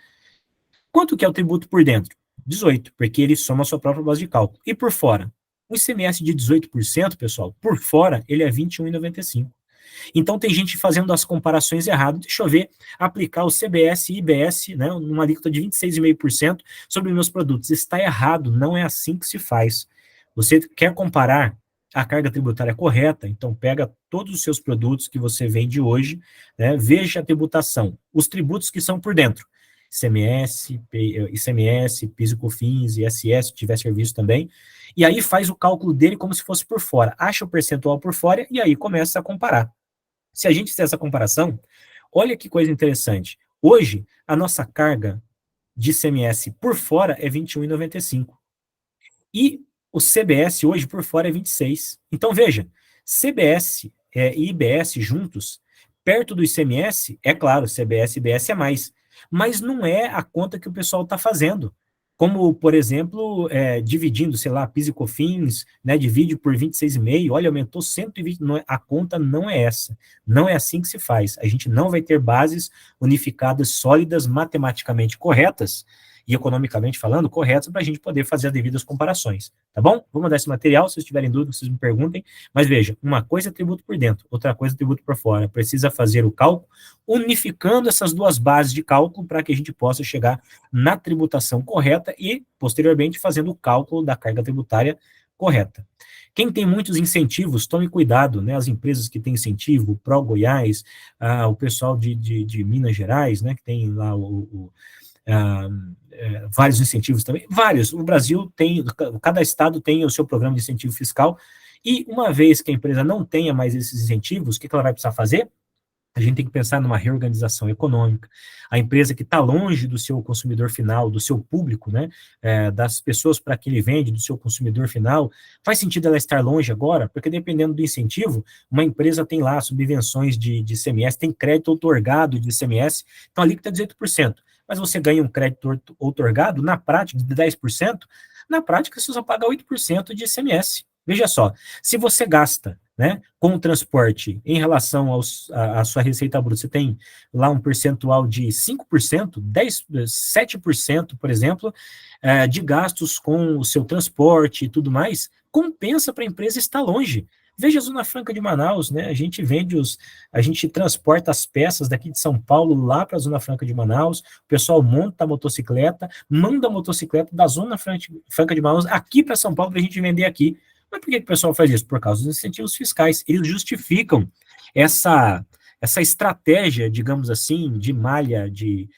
Quanto que é o tributo por dentro? 18, porque ele soma a sua própria base de cálculo. E por fora? O ICMS de 18%, pessoal, por fora, ele é 21,95. Então tem gente fazendo as comparações erradas. Deixa eu ver, aplicar o CBS e IBS, né, numa alíquota de 26,5% sobre meus produtos. Está errado, não é assim que se faz. Você quer comparar a carga tributária correta, então pega todos os seus produtos que você vende hoje, né, veja a tributação, os tributos que são por dentro. ICMS, PIS e COFINS, ISS, se tiver serviço também, e aí faz o cálculo dele como se fosse por fora, acha o percentual por fora e aí começa a comparar. Se a gente fizer essa comparação, olha que coisa interessante. Hoje, a nossa carga de ICMS por fora é 21,95. E o CBS hoje por fora é 26. Então, veja, CBS e IBS juntos, perto do ICMS, é claro, CBS e IBS é mais, mas não é a conta que o pessoal está fazendo. Como, por exemplo, dividindo, sei lá, PIS e COFINS, né, divide por 26,5, olha, aumentou 120, a conta não é essa. Não é assim que se faz. A gente não vai ter bases unificadas, sólidas, matematicamente corretas, e economicamente falando, corretos para a gente poder fazer as devidas comparações, tá bom? Vou mandar esse material, se vocês tiverem dúvida, vocês me perguntem, mas veja, uma coisa é tributo por dentro, outra coisa é tributo por fora, precisa fazer o cálculo, unificando essas duas bases de cálculo para que a gente possa chegar na tributação correta e, posteriormente, fazendo o cálculo da carga tributária correta. Quem tem muitos incentivos, tome cuidado, né? As empresas que têm incentivo, o Pro Goiás, o pessoal de Minas Gerais, né? Que tem lá vários incentivos também, vários. O Brasil tem, cada estado tem o seu programa de incentivo fiscal, e uma vez que a empresa não tenha mais esses incentivos, o que ela vai precisar fazer? A gente tem que pensar numa reorganização econômica. A empresa que está longe do seu consumidor final, do seu público, né, das pessoas para que ele vende, do seu consumidor final, faz sentido ela estar longe agora? Porque dependendo do incentivo, uma empresa tem lá subvenções de ICMS, tem crédito outorgado de ICMS, então ali que está 18%. Mas você ganha um crédito outorgado, na prática, de 10%, na prática você só paga 8% de ICMS. Veja só, se você gasta, né, com o transporte em relação à sua receita bruta, você tem lá um percentual de 5%, 10, 7%, por exemplo, de gastos com o seu transporte e tudo mais, compensa para a empresa estar longe. Veja a Zona Franca de Manaus, né? A gente transporta as peças daqui de São Paulo lá para a Zona Franca de Manaus, o pessoal monta a motocicleta, manda a motocicleta da Zona Franca de Manaus aqui para São Paulo para a gente vender aqui. Mas por que o pessoal faz isso? Por causa dos incentivos fiscais. Eles justificam essa estratégia, digamos assim, de malha de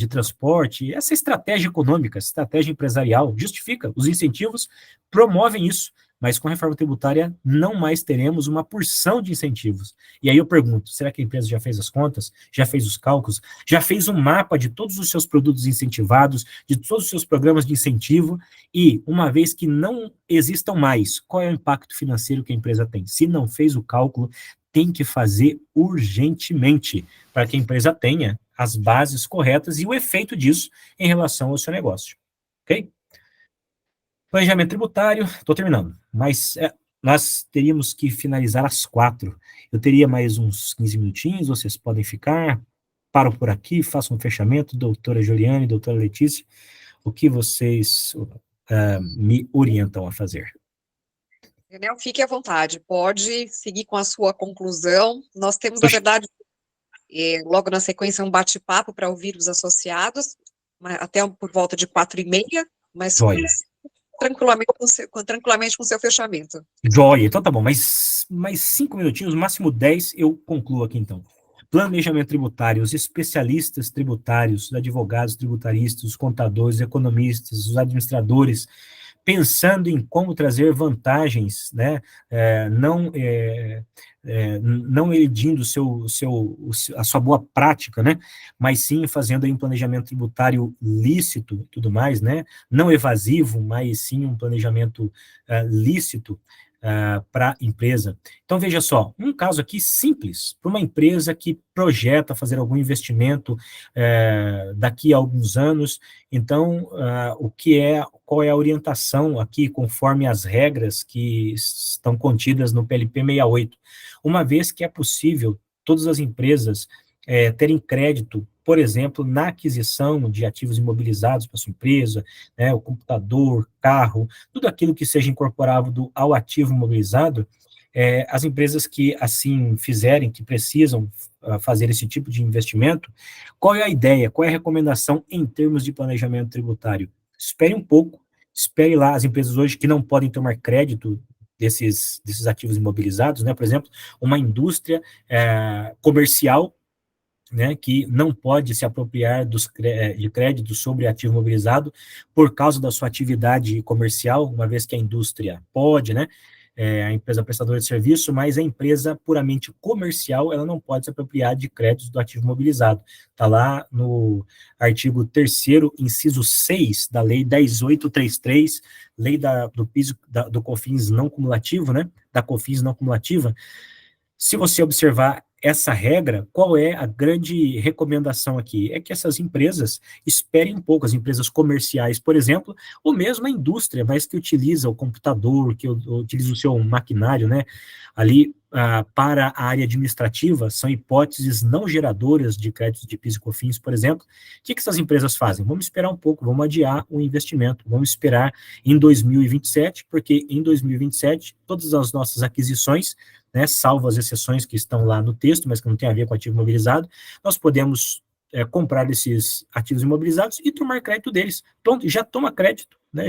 transporte, essa estratégia econômica, essa estratégia empresarial, justifica. Os incentivos promovem isso, mas com a reforma tributária não mais teremos uma porção de incentivos. E aí eu pergunto, será que a empresa já fez as contas? Já fez os cálculos? Já fez um mapa de todos os seus produtos incentivados, de todos os seus programas de incentivo? E, uma vez que não existam mais, qual é o impacto financeiro que a empresa tem? Se não fez o cálculo, tem que fazer urgentemente, para que a empresa tenha as bases corretas e o efeito disso em relação ao seu negócio. Ok? Planejamento tributário, estou terminando, mas nós teríamos que finalizar às 4. Eu teria mais uns 15 minutinhos, vocês podem ficar, paro por aqui, faço um fechamento, doutora Juliane, doutora Letícia, o que vocês me orientam a fazer? Enel, fique à vontade, pode seguir com a sua conclusão. Nós temos, na verdade, logo na sequência, um bate-papo para ouvir os associados, até por volta de 4h30, mas Joia. tranquilamente com seu fechamento. Joia, então tá bom, mais 5 minutinhos, máximo 10, eu concluo aqui então. Planejamento tributário, os especialistas tributários, os advogados tributaristas, os contadores, economistas, os administradores, pensando em como trazer vantagens, né, não elidindo a sua boa prática, né, mas sim fazendo aí um planejamento tributário lícito e tudo mais, né, não evasivo, mas sim um planejamento lícito, para a empresa. Então, veja só, um caso aqui simples, para uma empresa que projeta fazer algum investimento daqui a alguns anos. Então, qual é a orientação aqui, conforme as regras que estão contidas no PLP 68? Uma vez que é possível todas as empresas terem crédito, por exemplo, na aquisição de ativos imobilizados para sua empresa, né, o computador, carro, tudo aquilo que seja incorporável ao ativo imobilizado, as empresas que assim fizerem, que precisam fazer esse tipo de investimento, qual é a ideia, qual é a recomendação em termos de planejamento tributário? Espere um pouco, espere lá as empresas hoje que não podem tomar crédito desses ativos imobilizados, né, por exemplo, uma indústria comercial, né, que não pode se apropriar de crédito sobre ativo imobilizado por causa da sua atividade comercial, uma vez que a indústria pode, né, a empresa prestadora de serviço, mas a empresa puramente comercial, ela não pode se apropriar de créditos do ativo imobilizado. Está lá no artigo 3º, inciso 6 da Lei 10.833, lei do PIS, do COFINS não cumulativo, né, da COFINS não cumulativa. Se você observar essa regra, qual é a grande recomendação aqui? É que essas empresas esperem um pouco, as empresas comerciais, por exemplo, ou mesmo a indústria, mas que utiliza o computador, que utiliza o seu maquinário, né, ali para a área administrativa, são hipóteses não geradoras de créditos de PIS e COFINS, por exemplo. O que essas empresas fazem? Vamos esperar um pouco, vamos adiar o investimento, vamos esperar em 2027, porque em 2027, todas as nossas aquisições, né, salvo as exceções que estão lá no texto, mas que não tem a ver com ativo imobilizado, nós podemos comprar esses ativos imobilizados e tomar crédito deles. Pronto, já toma crédito, né,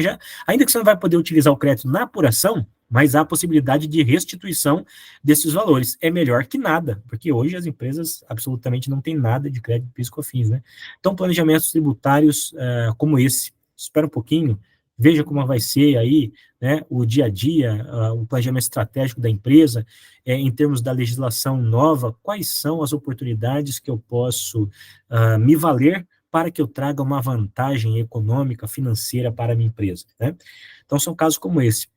ainda que você não vai poder utilizar o crédito na apuração, mas há a possibilidade de restituição desses valores. É melhor que nada, porque hoje as empresas absolutamente não têm nada de crédito PIS e COFINS, né? Então, planejamentos tributários como esse, espera um pouquinho, veja como vai ser aí, né, o dia a dia, o planejamento estratégico da empresa, em termos da legislação nova, quais são as oportunidades que eu posso me valer para que eu traga uma vantagem econômica, financeira para a minha empresa, né? Então, são casos como esse.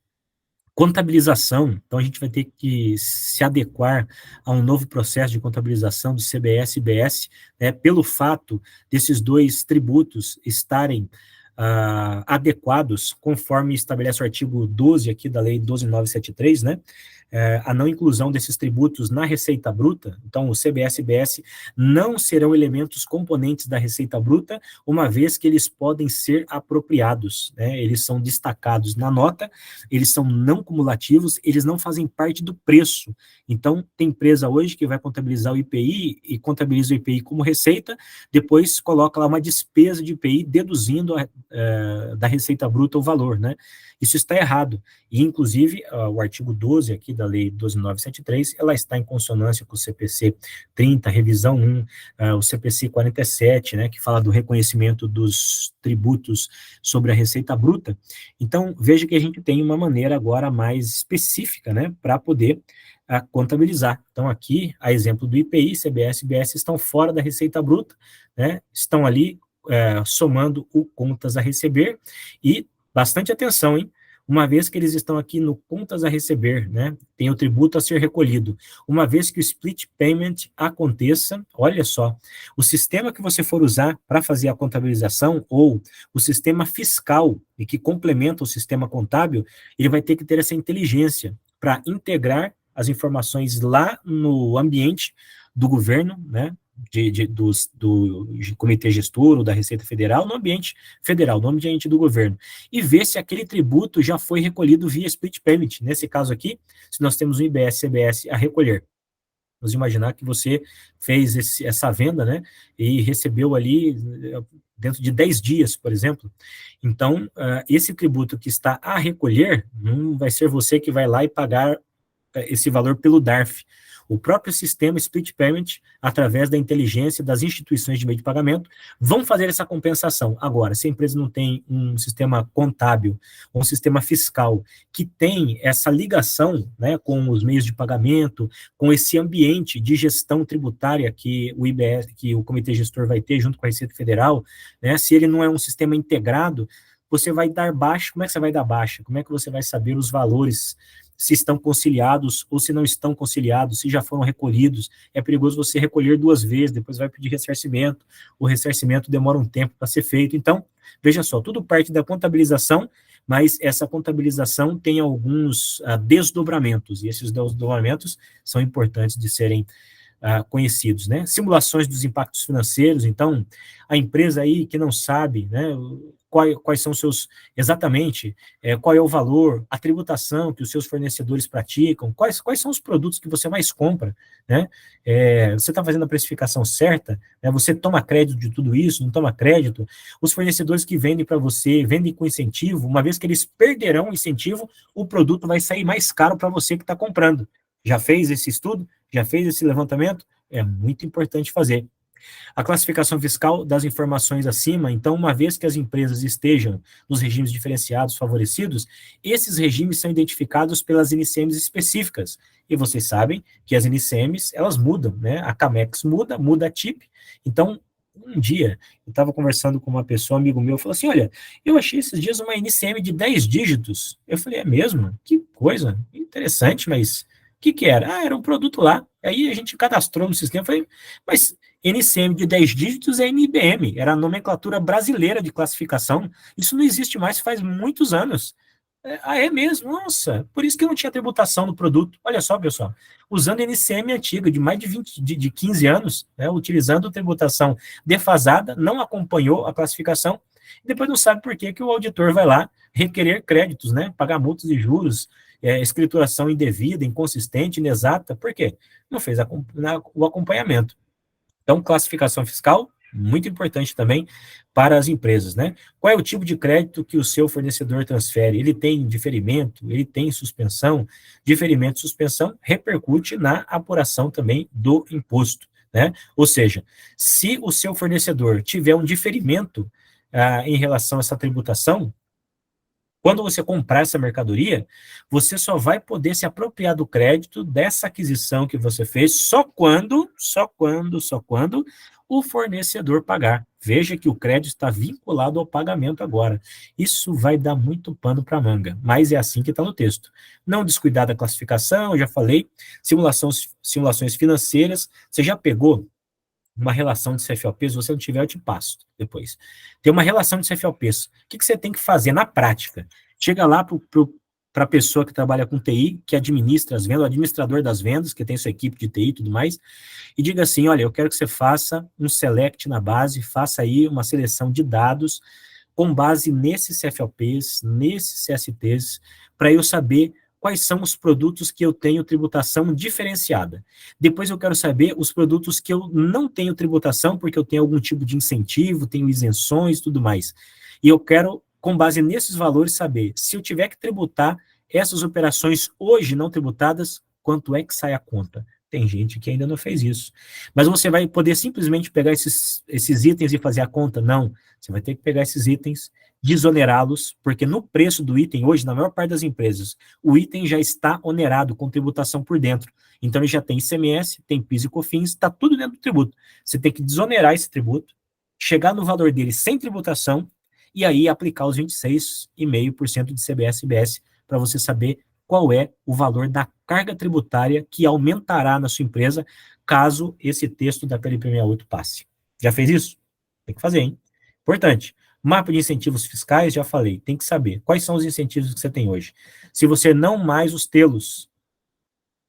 Contabilização, então a gente vai ter que se adequar a um novo processo de contabilização do CBS e IBS, né, pelo fato desses dois tributos estarem adequados, conforme estabelece o artigo 12 aqui da Lei 12.973, né, a não inclusão desses tributos na receita bruta. Então, o CBS e IBS não serão elementos componentes da receita bruta, uma vez que eles podem ser apropriados, né, eles são destacados na nota, eles são não cumulativos, eles não fazem parte do preço. Então, tem empresa hoje que vai contabilizar o IPI e contabiliza o IPI como receita, depois coloca lá uma despesa de IPI deduzindo da receita bruta o valor, né? Isso está errado. E, inclusive, o artigo 12 aqui da Lei 12.973, ela está em consonância com o CPC 30, revisão 1, o CPC 47, né, que fala do reconhecimento dos tributos sobre a receita bruta. Então, veja que a gente tem uma maneira agora mais específica, né, para poder contabilizar. Então, aqui, a exemplo do IPI, CBS e IBS estão fora da receita bruta, né, estão ali somando o contas a receber, e bastante atenção, hein? Uma vez que eles estão aqui no contas a receber, né, tem o tributo a ser recolhido. Uma vez que o split payment aconteça, olha só, o sistema que você for usar para fazer a contabilização, ou o sistema fiscal, e que complementa o sistema contábil, ele vai ter que ter essa inteligência para integrar as informações lá no ambiente do governo, né, do Comitê Gestor ou da Receita Federal no ambiente federal, no ambiente do governo, e ver se aquele tributo já foi recolhido via split payment. Nesse caso aqui, se nós temos um IBS, CBS a recolher. Vamos imaginar que você fez essa venda, né, e recebeu ali dentro de 10 dias, por exemplo. Então, esse tributo que está a recolher, não vai ser você que vai lá e pagar esse valor pelo DARF. O próprio sistema Split Payment, através da inteligência das instituições de meio de pagamento, vão fazer essa compensação. Agora, se a empresa não tem um sistema contábil, um sistema fiscal que tem essa ligação, né, com os meios de pagamento, com esse ambiente de gestão tributária que o IBS, que o Comitê Gestor vai ter junto com a Receita Federal, né, se ele não é um sistema integrado, você vai dar baixa. Como é que você vai dar baixa? Como é que você vai saber os valores, se estão conciliados ou se não estão conciliados, se já foram recolhidos? É perigoso você recolher 2 vezes, depois vai pedir ressarcimento, o ressarcimento demora um tempo para ser feito. Então, veja só, tudo parte da contabilização, mas essa contabilização tem alguns desdobramentos, e esses desdobramentos são importantes de serem conhecidos, né? Simulações dos impactos financeiros. Então, a empresa aí que não sabe, né, quais são seus, exatamente, qual é o valor, a tributação que os seus fornecedores praticam, quais são os produtos que você mais compra, né? Você está fazendo a precificação certa, né? Você toma crédito de tudo isso, não toma crédito? Os fornecedores que vendem para você, vendem com incentivo, uma vez que eles perderão o incentivo, o produto vai sair mais caro para você que está comprando. Já fez esse estudo? Já fez esse levantamento? É muito importante fazer. A classificação fiscal das informações acima, então, uma vez que as empresas estejam nos regimes diferenciados favorecidos, esses regimes são identificados pelas NCMs específicas. E vocês sabem que as NCMs, elas mudam, né? A CAMEX muda a TIP. Então, um dia, eu estava conversando com uma pessoa, um amigo meu, falou assim, olha, eu achei esses dias uma NCM de 10 dígitos. Eu falei, é mesmo? Que coisa interessante, mas o que era? Era um produto lá. Aí a gente cadastrou no sistema. Eu falei, mas NCM de 10 dígitos é NBM, era a nomenclatura brasileira de classificação. Isso não existe mais faz muitos anos. É mesmo? Nossa, por isso que não tinha tributação no produto. Olha só, pessoal, usando NCM antiga, de mais de 20, de 15 anos, né, utilizando tributação defasada, não acompanhou a classificação, e depois não sabe por que o auditor vai lá requerer créditos, né, pagar multas e juros, escrituração indevida, inconsistente, inexata. Por quê? Não fez o acompanhamento. Então, classificação fiscal, muito importante também para as empresas, né? Qual é o tipo de crédito que o seu fornecedor transfere? Ele tem diferimento? Ele tem suspensão? Diferimento e suspensão repercute na apuração também do imposto, né? Ou seja, se o seu fornecedor tiver um diferimento em relação a essa tributação, quando você comprar essa mercadoria, você só vai poder se apropriar do crédito dessa aquisição que você fez só quando o fornecedor pagar. Veja que o crédito está vinculado ao pagamento agora. Isso vai dar muito pano para manga, mas é assim que está no texto. Não descuidar da classificação, eu já falei, simulações financeiras. Você já pegou uma relação de CFOP? Se você não tiver, eu te passo depois. Tem uma relação de CFOPs. O que você tem que fazer na prática? Chega lá para a pessoa que trabalha com TI, que administra as vendas, o administrador das vendas, que tem sua equipe de TI e tudo mais, e diga assim, olha, eu quero que você faça um select na base, faça aí uma seleção de dados com base nesses CFOPs, nesses CSTs, para eu saber quais são os produtos que eu tenho tributação diferenciada. Depois eu quero saber os produtos que eu não tenho tributação, porque eu tenho algum tipo de incentivo, tenho isenções e tudo mais. E eu quero, com base nesses valores, saber se eu tiver que tributar essas operações hoje não tributadas, quanto é que sai a conta. Tem gente que ainda não fez isso. Mas você vai poder simplesmente pegar esses itens e fazer a conta? Não. Você vai ter que pegar esses itens, desonerá-los, porque no preço do item, hoje, na maior parte das empresas, o item já está onerado com tributação por dentro. Então, ele já tem ICMS, tem PIS e COFINS, está tudo dentro do tributo. Você tem que desonerar esse tributo, chegar no valor dele sem tributação, e aí aplicar os 26,5% de CBS e IBS para você saber qual é o valor da carga tributária que aumentará na sua empresa caso esse texto da PLP 68 passe. Já fez isso? Tem que fazer, hein? Importante. Mapa de incentivos fiscais, já falei, tem que saber quais são os incentivos que você tem hoje. Se você não mais os tê-los,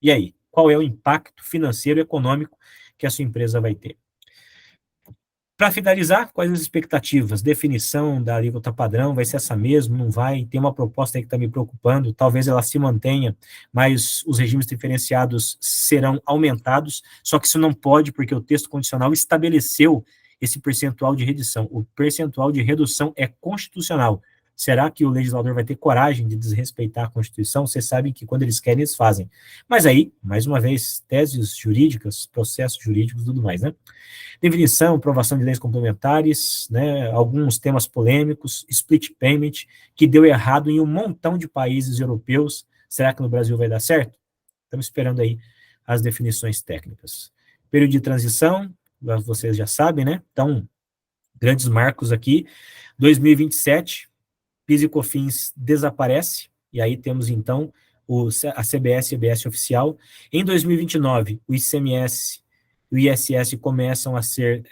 e aí? Qual é o impacto financeiro e econômico que a sua empresa vai ter? Para finalizar, quais as expectativas? Definição da alíquota padrão, vai ser essa mesmo? Não vai? Tem uma proposta aí que está me preocupando, talvez ela se mantenha, mas os regimes diferenciados serão aumentados, só que isso não pode, porque o texto condicional estabeleceu esse percentual de redução. O percentual de redução é constitucional. Será que o legislador vai ter coragem de desrespeitar a Constituição? Vocês sabem que quando eles querem, eles fazem. Mas aí, mais uma vez, teses jurídicas, processos jurídicos e tudo mais, né? Definição, aprovação de leis complementares, né, alguns temas polêmicos, split payment, que deu errado em um montão de países europeus. Será que no Brasil vai dar certo? Estamos esperando aí as definições técnicas. Período de transição, vocês já sabem, né? Então, grandes marcos aqui. 2027, PIS e COFINS desaparece, e aí temos então a CBS e EBS oficial. Em 2029, o ICMS e o ISS começam a ser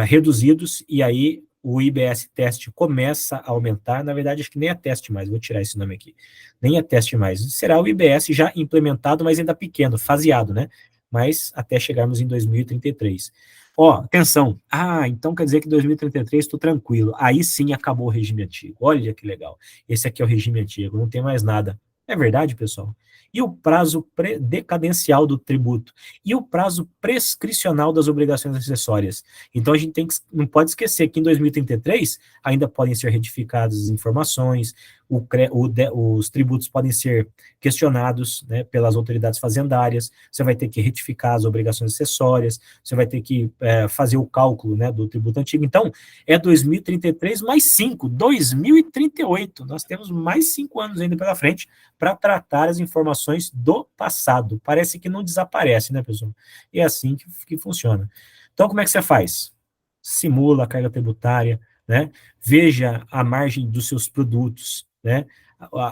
reduzidos, e aí o IBS teste começa a aumentar. Na verdade, acho que nem é teste mais, vou tirar esse nome aqui, nem é teste mais, será o IBS já implementado, mas ainda pequeno, faseado, né? Mas até chegarmos em 2033. Ó, atenção, então quer dizer que em 2033 estou tranquilo, aí sim acabou o regime antigo, olha que legal, esse aqui é o regime antigo, não tem mais nada. É verdade, pessoal? E o prazo decadencial do tributo? E o prazo prescricional das obrigações acessórias? Então, a gente não pode esquecer que em 2033 ainda podem ser retificadas as informações, os tributos podem ser questionados, né, pelas autoridades fazendárias, você vai ter que retificar as obrigações acessórias, você vai ter que fazer o cálculo, né, do tributo antigo. Então, é 2033 mais 5, 2038. Nós temos mais 5 anos ainda pela frente para tratar as informações do passado. Parece que não desaparece, né, pessoal? E é assim que funciona. Então, como é que você faz? Simula a carga tributária, né? Veja a margem dos seus produtos, né?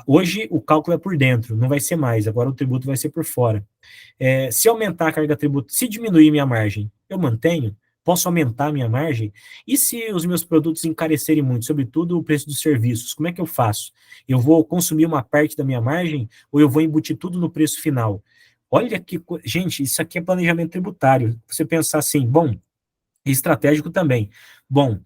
Hoje o cálculo é por dentro, não vai ser mais, agora o tributo vai ser por fora. Se aumentar a carga tributária, se diminuir minha margem, eu mantenho? Posso aumentar a minha margem? E se os meus produtos encarecerem muito, sobretudo o preço dos serviços, como é que eu faço? Eu vou consumir uma parte da minha margem ou eu vou embutir tudo no preço final? Olha que, gente, isso aqui é planejamento tributário. Você pensar assim, bom, estratégico também. Bom,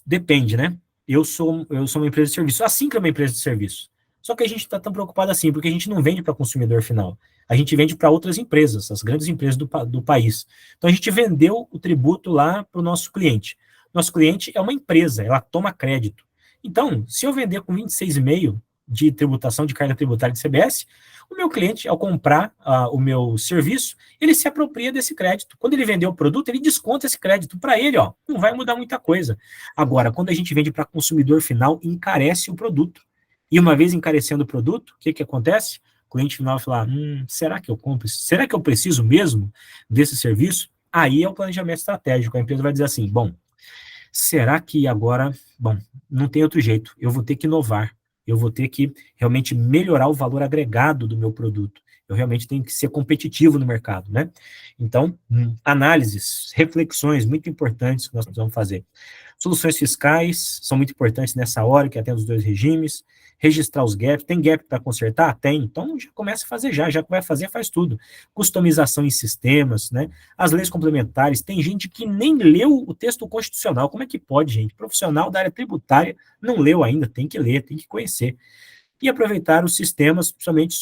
depende, né? Eu sou uma empresa de serviço, assim que é uma empresa de serviço. Só que a gente está tão preocupado assim, porque a gente não vende para consumidor final. A gente vende para outras empresas, as grandes empresas do país. Então a gente vendeu o tributo lá para o nosso cliente. Nosso cliente é uma empresa, ela toma crédito. Então, se eu vender com 26,5 de tributação, de carga tributária de CBS, o meu cliente, ao comprar o meu serviço, ele se apropria desse crédito. Quando ele vender o produto, ele desconta esse crédito. Para ele, ó, não vai mudar muita coisa. Agora, quando a gente vende para consumidor final, encarece o produto. E uma vez encarecendo o produto, o que acontece? O cliente final vai falar, será que eu compro? Será que eu preciso mesmo desse serviço? Aí é o planejamento estratégico. A empresa vai dizer assim, bom, será que agora, bom, não tem outro jeito, eu vou ter que inovar, eu vou ter que realmente melhorar o valor agregado do meu produto, eu realmente tenho que ser competitivo no mercado, né? Então, análises, reflexões muito importantes que nós precisamos fazer. Soluções fiscais são muito importantes nessa hora, que atende os dois regimes. Registrar os gaps. Tem gap para consertar? Tem. Então, já começa a fazer já que vai fazer, faz tudo. Customização em sistemas, né? As leis complementares. Tem gente que nem leu o texto constitucional. Como é que pode, gente? Profissional da área tributária não leu ainda, tem que ler, tem que conhecer. E aproveitar os sistemas, principalmente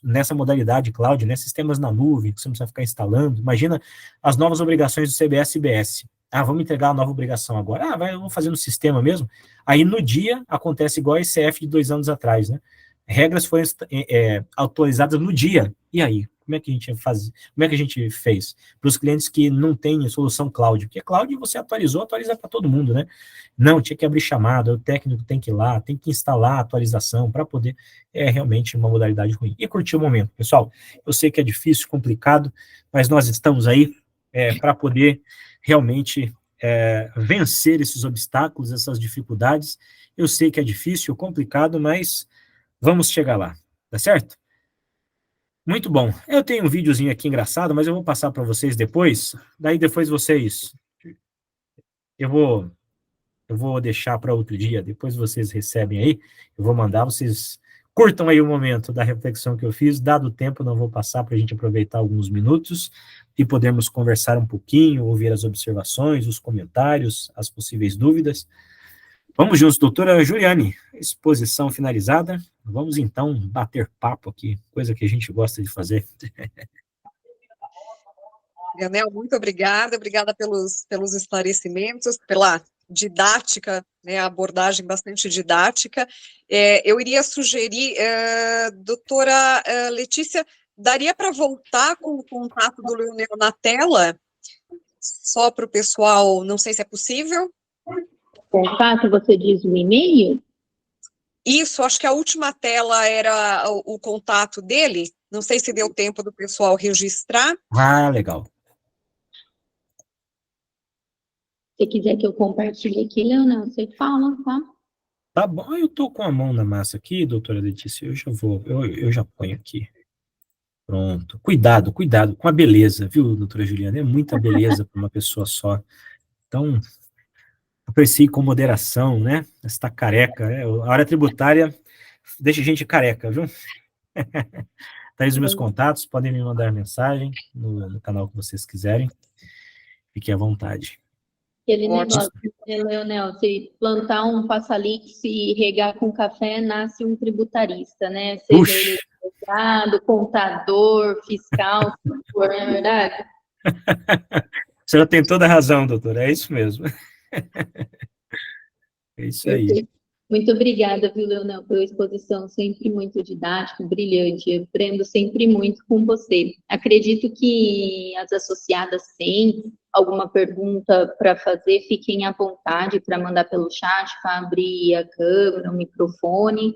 nessa modalidade cloud, né? Sistemas na nuvem, que você não precisa ficar instalando. Imagina as novas obrigações do CBS e IBS. Vamos entregar a nova obrigação agora. Vamos fazer no sistema mesmo. Aí, no dia, acontece igual a ECF de 2 anos atrás, né? Regras foram atualizadas no dia. E aí? Como é que a gente faz? Como é que a gente fez? Para os clientes que não têm solução cloud. Porque cloud você atualiza para todo mundo, né? Não, tinha que abrir chamada, o técnico tem que ir lá, tem que instalar a atualização para poder. É realmente uma modalidade ruim. E curtir o momento. Pessoal, eu sei que é difícil, complicado, mas nós estamos aí para poder realmente vencer esses obstáculos, essas dificuldades. Eu sei que é difícil, complicado, mas vamos chegar lá, tá certo? Muito bom. Eu tenho um videozinho aqui engraçado, mas eu vou passar para vocês depois. Daí depois vocês... Eu vou deixar para outro dia, depois vocês recebem aí, eu vou mandar, vocês curtam aí o momento da reflexão que eu fiz, dado o tempo, não vou passar para a gente aproveitar alguns minutos e podermos conversar um pouquinho, ouvir as observações, os comentários, as possíveis dúvidas. Vamos juntos, doutora Juliane, exposição finalizada, vamos então bater papo aqui, coisa que a gente gosta de fazer. Leonel, muito obrigada pelos esclarecimentos, pela didática, né, abordagem bastante didática. Eu iria sugerir, doutora Letícia, daria para voltar com o contato do Leonel na tela, só para o pessoal, não sei se é possível? Contato, você diz o e-mail? Isso, acho que a última tela era o contato dele, não sei se deu tempo do pessoal registrar. Ah, legal. Se quiser que eu compartilhe aqui, Leonel, você fala, tá? Tá bom, eu tô com a mão na massa aqui, doutora Letícia, eu já ponho aqui. Pronto. Cuidado com a beleza, viu, doutora Juliana? É muita beleza para uma pessoa só. Então, aprecie com moderação, né? Esta careca, né? A área tributária deixa a gente careca, viu? Tá aí os meus contatos, podem me mandar mensagem no canal que vocês quiserem. Fiquem à vontade. Aquele negócio, né, Leonel, se plantar um passalix e regar com café, nasce um tributarista, né? Seja ele advogado, contador, fiscal, se for, não é verdade? A senhora tem toda a razão, doutora, é isso mesmo. É isso aí. Perfeito. Muito obrigada, viu, Leonel, pela exposição, sempre muito didática, brilhante, eu aprendo sempre muito com você. Acredito que as associadas têm alguma pergunta para fazer, fiquem à vontade para mandar pelo chat, para abrir a câmera, o microfone.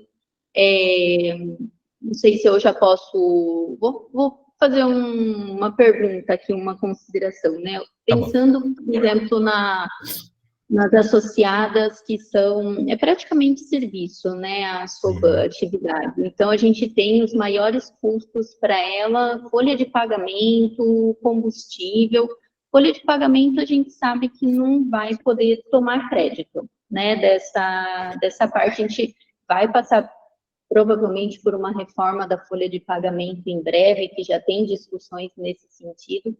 Não sei se eu já posso... Vou fazer uma pergunta aqui, uma consideração, né? Pensando, por exemplo, nas associadas que são, praticamente serviço, né, a sua atividade. Então, a gente tem os maiores custos para ela, folha de pagamento, combustível. Folha de pagamento, a gente sabe que não vai poder tomar crédito, né, dessa parte. A gente vai passar, provavelmente, por uma reforma da folha de pagamento em breve, que já tem discussões nesse sentido.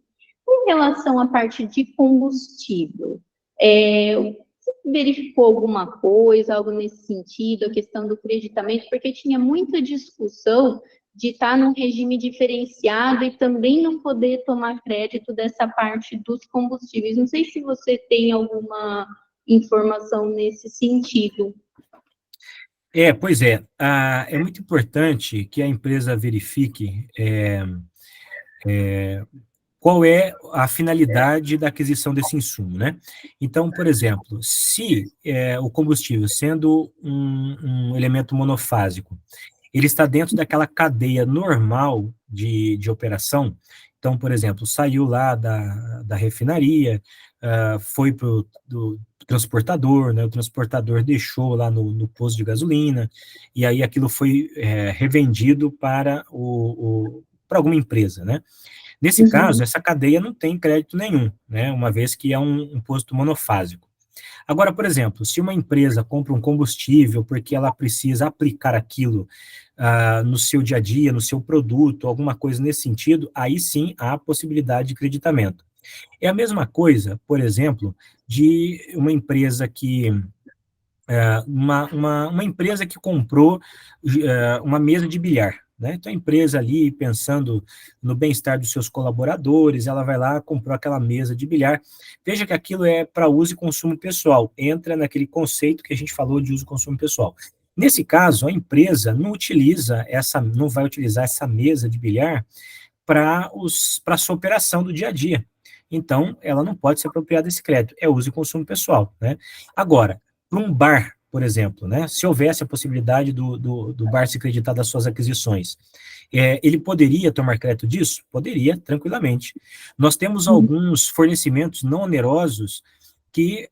Em relação à parte de combustível, você verificou alguma coisa, algo nesse sentido, a questão do creditamento, porque tinha muita discussão de estar num regime diferenciado e também não poder tomar crédito dessa parte dos combustíveis. Não sei se você tem alguma informação nesse sentido. Pois é. É muito importante que a empresa verifique qual é a finalidade da aquisição desse insumo, né? Então, por exemplo, se o combustível, sendo um elemento monofásico, ele está dentro daquela cadeia normal de operação, então, por exemplo, saiu lá da refinaria, foi para o transportador, né? O transportador deixou lá no posto de gasolina, e aí aquilo foi revendido para alguma empresa, né? Nesse caso, essa cadeia não tem crédito nenhum, né, uma vez que é um posto monofásico. Agora, por exemplo, se uma empresa compra um combustível porque ela precisa aplicar aquilo no seu dia a dia, no seu produto, alguma coisa nesse sentido, aí sim há a possibilidade de creditamento. É a mesma coisa, por exemplo, de uma empresa que uma empresa que comprou uma mesa de bilhar, né? Então, a empresa ali, pensando no bem-estar dos seus colaboradores, ela vai lá, comprou aquela mesa de bilhar. Veja que aquilo é para uso e consumo pessoal, entra naquele conceito que a gente falou de uso e consumo pessoal. Nesse caso, a empresa não vai utilizar essa mesa de bilhar para a sua operação do dia a dia. Então, ela não pode se apropriar desse crédito, é uso e consumo pessoal, né? Agora, para um bar, por exemplo, né, se houvesse a possibilidade do bar se creditar das suas aquisições, ele poderia tomar crédito disso? Poderia, tranquilamente. Nós temos alguns fornecimentos não onerosos que,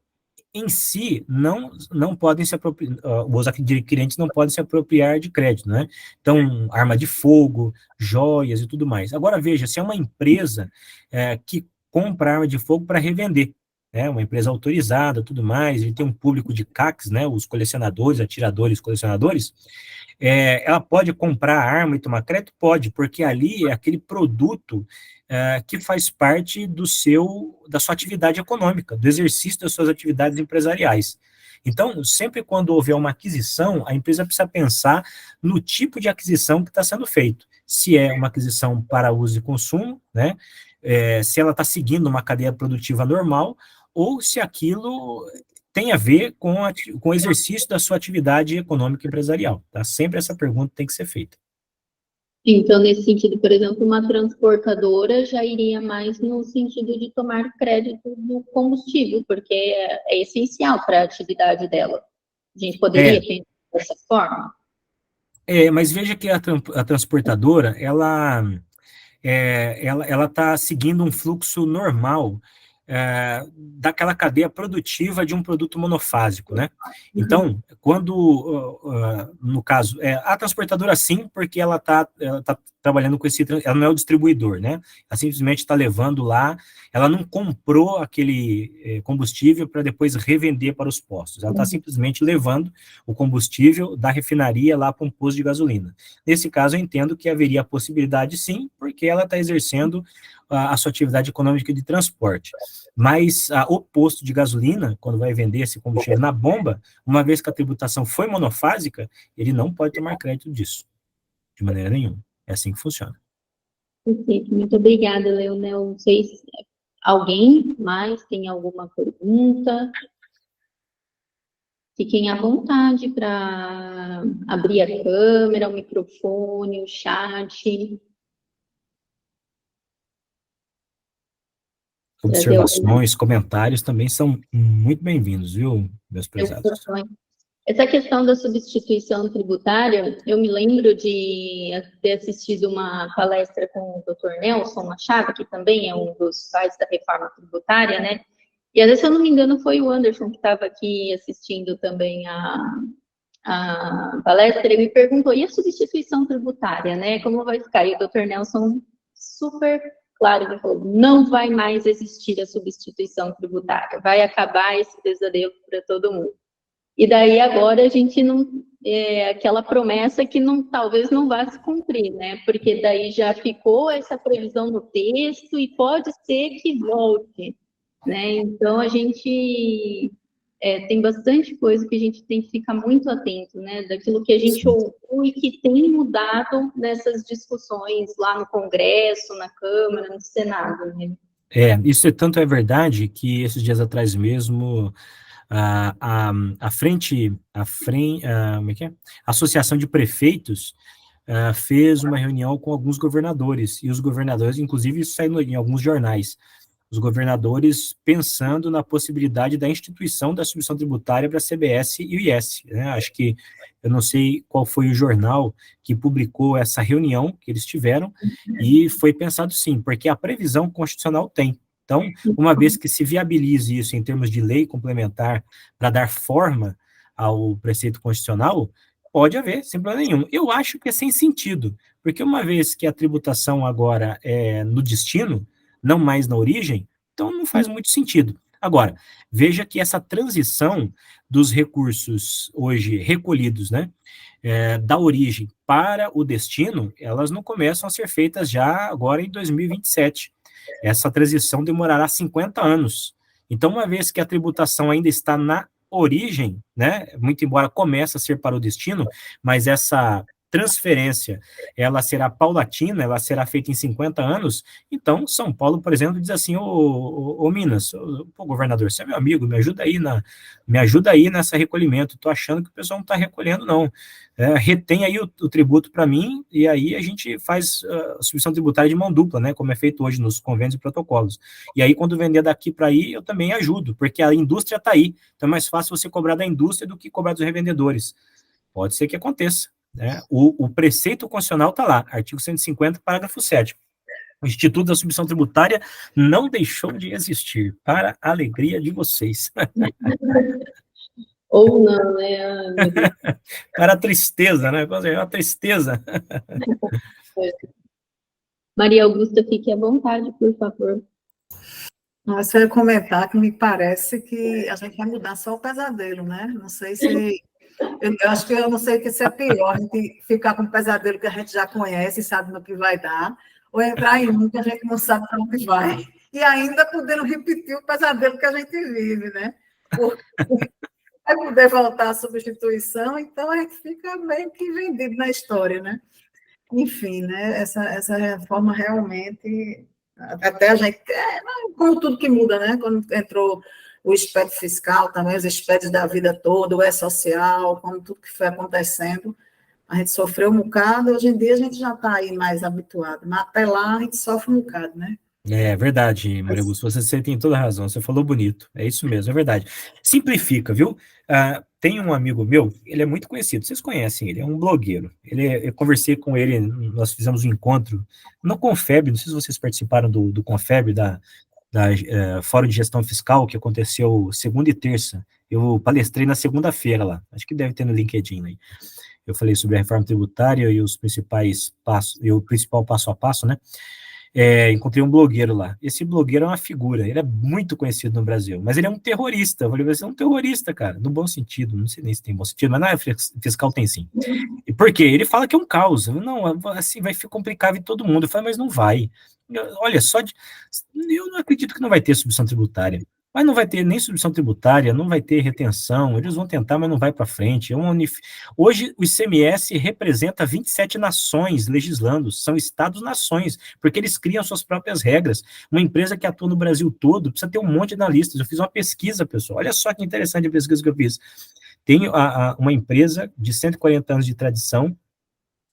em si, não podem se apropriar, os adquirentes não podem se apropriar de crédito, né? Então, arma de fogo, joias e tudo mais. Agora, veja, se é uma empresa que compra arma de fogo para revender, uma empresa autorizada, tudo mais, ele tem um público de CACs, né, os colecionadores, atiradores, colecionadores, ela pode comprar arma e tomar crédito? Pode, porque ali é aquele produto que faz parte da sua atividade econômica, do exercício das suas atividades empresariais. Então, sempre quando houver uma aquisição, a empresa precisa pensar no tipo de aquisição que está sendo feito. Se é uma aquisição para uso e consumo, né? Se ela está seguindo uma cadeia produtiva normal, ou se aquilo tem a ver com o exercício da sua atividade econômica empresarial. Tá? Sempre essa pergunta tem que ser feita. Então, nesse sentido, por exemplo, uma transportadora já iria mais no sentido de tomar crédito do combustível, porque é essencial para a atividade dela. A gente poderia pensar dessa forma? Mas veja que a transportadora, ela está seguindo um fluxo normal daquela cadeia produtiva de um produto monofásico, né? Então, no caso, a transportadora sim, porque ela tá trabalhando com ela não é o distribuidor, né? Ela simplesmente está levando lá, ela não comprou aquele combustível para depois revender para os postos, ela está simplesmente levando o combustível da refinaria lá para um posto de gasolina. Nesse caso, eu entendo que haveria a possibilidade sim, porque ela está exercendo a sua atividade econômica de transporte. Mas o posto de gasolina, quando vai vender esse combustível na bomba, uma vez que a tributação foi monofásica, ele não pode tomar crédito disso, de maneira nenhuma. É assim que funciona. Perfeito, muito obrigada, Leonel. Não sei se alguém mais tem alguma pergunta. Fiquem à vontade para abrir a câmera, o microfone, o chat. Observações, comentários também são muito bem-vindos, viu, meus prezados? Essa questão da substituição tributária, eu me lembro de ter assistido uma palestra com o Dr. Nelson Machado, que também é um dos pais da reforma tributária, né? E, às vezes, se eu não me engano, foi o Anderson que estava aqui assistindo também a palestra, ele me perguntou, e a substituição tributária, né? Como vai ficar? E o Dr. Nelson, super claro, ele falou, não vai mais existir a substituição tributária, vai acabar esse pesadelo para todo mundo. E daí agora a gente não, aquela promessa que talvez não vá se cumprir, né? Porque daí já ficou essa previsão no texto e pode ser que volte, né? Então a gente tem bastante coisa que a gente tem que ficar muito atento, né? Daquilo que a gente ouviu e que tem mudado nessas discussões lá no Congresso, na Câmara, no Senado, né? Isso tanto é verdade que esses dias atrás mesmo a Associação de Prefeitos fez uma reunião com alguns governadores, e os governadores, inclusive isso saiu em alguns jornais, os governadores pensando na possibilidade da instituição da submissão tributária para a CBS e o IS, né? Acho que, eu não sei qual foi o jornal que publicou essa reunião que eles tiveram, e foi pensado sim, porque a previsão constitucional tem. Então, uma vez que se viabilize isso em termos de lei complementar para dar forma ao preceito constitucional, pode haver, sem problema nenhum. Eu acho que é sem sentido, porque uma vez que a tributação agora é no destino, não mais na origem, então não faz muito sentido. Agora, veja que essa transição dos recursos hoje recolhidos, né, da origem para o destino, elas não começam a ser feitas já agora em 2027. Essa transição demorará 50 anos. Então, uma vez que a tributação ainda está na origem, né, muito embora comece a ser para o destino, mas essa transferência, ela será paulatina, ela será feita em 50 anos, então São Paulo, por exemplo, diz assim, ô Minas, pô, governador, você é meu amigo, me ajuda aí nessa recolhimento, tô achando que o pessoal não está recolhendo, não. Retém aí o tributo para mim, e aí a gente faz a submissão tributária de mão dupla, né, como é feito hoje nos convênios e protocolos. E aí, quando vender daqui para aí, eu também ajudo, porque a indústria está aí, então é mais fácil você cobrar da indústria do que cobrar dos revendedores. Pode ser que aconteça. Né? O preceito constitucional está lá, artigo 150, parágrafo 7º. O Instituto da Submissão Tributária não deixou de existir, para a alegria de vocês. Ou não, né? Para a tristeza, né? É uma tristeza. Maria Augusta, fique à vontade, por favor. Mas eu ia comentar que me parece que a gente vai mudar só o pesadelo, né? Não sei se Eu acho que eu não sei o que é pior, a gente ficar com um pesadelo que a gente já conhece e sabe no que vai dar, ou entrar em um que a gente não sabe para onde vai. E ainda podendo repetir o pesadelo que a gente vive, né? Porque vai poder voltar à substituição, então a gente fica meio que vendido na história, né? Enfim, né? Essa reforma realmente, até a gente, como tudo que muda, né? Quando entrou o SPED fiscal também, os SPEDs da vida toda, o E-social, como tudo que foi acontecendo, a gente sofreu um bocado, hoje em dia a gente já está aí mais habituado, mas até lá a gente sofre um bocado, né? É verdade, Maria Augusta, você tem toda a razão, você falou bonito, é isso mesmo, é verdade. Simplifica, viu? Tem um amigo meu, ele é muito conhecido, vocês conhecem ele, é um blogueiro. Eu conversei com ele, nós fizemos um encontro no Confeb, não sei se vocês participaram do Confeb, da Fórum de Gestão Fiscal, que aconteceu segunda e terça. Eu palestrei na segunda-feira lá, acho que deve ter no LinkedIn aí. Eu falei sobre a reforma tributária e os principais passos, e o principal passo a passo, né? Encontrei um blogueiro lá. Esse blogueiro é uma figura, ele é muito conhecido no Brasil, mas ele é um terrorista. Eu falei, você é um terrorista, cara, no bom sentido, não sei nem se tem bom sentido, mas na área fiscal tem sim. E por quê? Ele fala que é um caos. Não, assim, vai ficar complicado em todo mundo. Eu falei, mas não vai. Olha, eu não acredito que não vai ter subvenção tributária. Mas não vai ter nem subvenção tributária, não vai ter retenção, eles vão tentar, mas não vai para frente. Hoje, o ICMS representa 27 nações legislando, são estados-nações, porque eles criam suas próprias regras. Uma empresa que atua no Brasil todo precisa ter um monte de analistas. Eu fiz uma pesquisa, pessoal, olha só que interessante a pesquisa que eu fiz. Tem uma empresa de 140 anos de tradição,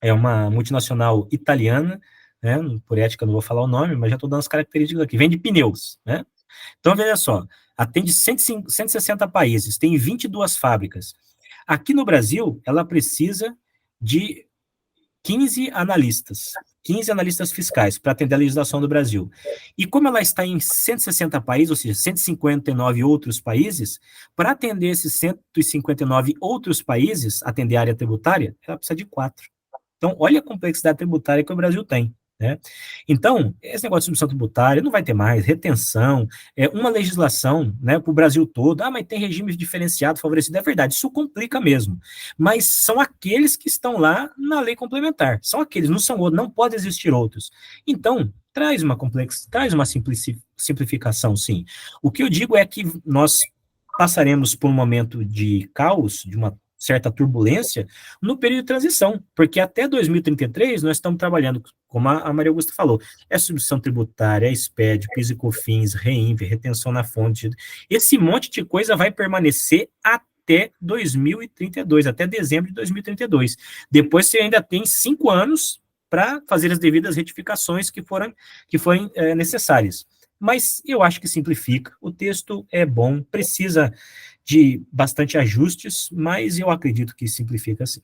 é uma multinacional italiana, né, por ética não vou falar o nome, mas já estou dando as características aqui, vende pneus, né? Então, veja só, atende 160 países, tem 22 fábricas. Aqui no Brasil, ela precisa de 15 analistas fiscais para atender a legislação do Brasil. E como ela está em 160 países, ou seja, 159 outros países, para atender esses 159 outros países, atender a área tributária, ela precisa de 4. Então, olha a complexidade tributária que o Brasil tem. Né? Então, esse negócio de subvenção tributária não vai ter mais, retenção, uma legislação, né, para o Brasil todo, mas tem regime diferenciado, favorecido, é verdade, isso complica mesmo, mas são aqueles que estão lá na lei complementar, são aqueles, não são outros, não pode existir outros. Então, traz uma simplificação, sim. O que eu digo é que nós passaremos por um momento de caos, de uma certa turbulência, no período de transição, porque até 2033 nós estamos trabalhando, como a Maria Augusta falou, subvenção tributária, SPED, PIS e COFINS, REINV, retenção na fonte, esse monte de coisa vai permanecer até 2032, até dezembro de 2032. Depois você ainda tem 5 anos para fazer as devidas retificações que forem necessárias. Mas eu acho que simplifica, o texto é bom, precisa de bastante ajustes, mas eu acredito que simplifica sim.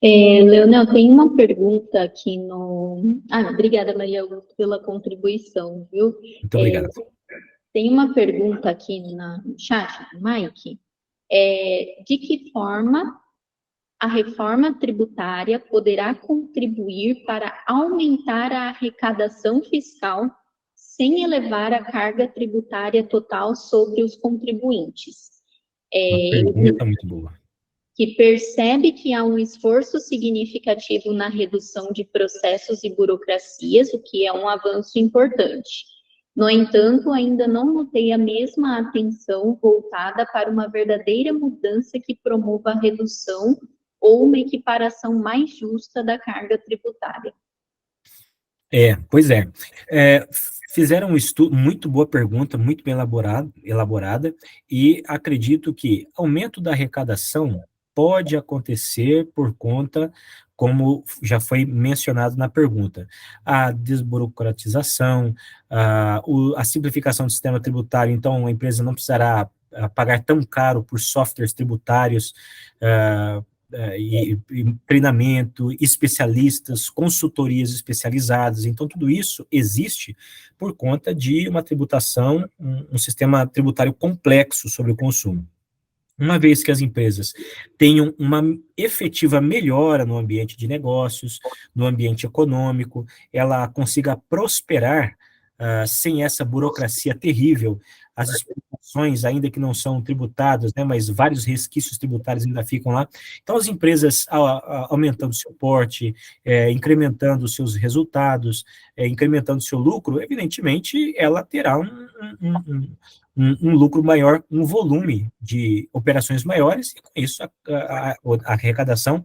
Leonel, tem uma pergunta aqui no... obrigada, Maria Augusta, pela contribuição, viu? Muito obrigado. Tem uma pergunta aqui no chat, Mike, de que forma a reforma tributária poderá contribuir para aumentar a arrecadação fiscal sem elevar a carga tributária total sobre os contribuintes? Uma pergunta muito boa. Que percebe que há um esforço significativo na redução de processos e burocracias, o que é um avanço importante. No entanto, ainda não notei a mesma atenção voltada para uma verdadeira mudança que promova a redução ou uma equiparação mais justa da carga tributária. Pois é. Fizeram um estudo, muito boa pergunta, muito bem elaborada, e acredito que aumento da arrecadação pode acontecer por conta, como já foi mencionado na pergunta, a desburocratização, a simplificação do sistema tributário, então a empresa não precisará pagar tão caro por softwares tributários, e treinamento, especialistas, consultorias especializadas, então tudo isso existe por conta de uma tributação, um sistema tributário complexo sobre o consumo. Uma vez que as empresas tenham uma efetiva melhora no ambiente de negócios, no ambiente econômico, ela consiga prosperar sem essa burocracia terrível, as exportações, ainda que não são tributadas, né, mas vários resquícios tributários ainda ficam lá. Então, as empresas aumentando seu porte, incrementando seus resultados, incrementando seu lucro, evidentemente, ela terá um lucro maior, um volume de operações maiores, e com isso a arrecadação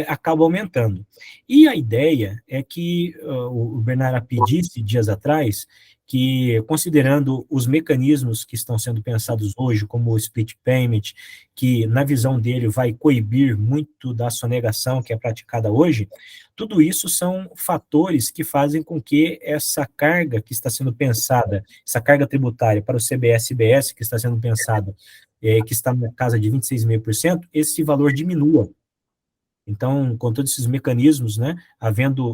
acaba aumentando. E a ideia é que o Bernard Api disse dias atrás que, considerando os mecanismos que estão sendo pensados hoje, como o split payment, que, na visão dele, vai coibir muito da sonegação que é praticada hoje, tudo isso são fatores que fazem com que essa carga que está sendo pensada, essa carga tributária para o CBS e CBS, que está sendo pensada, que está na casa de 26,5%, esse valor diminua. Então, com todos esses mecanismos, né,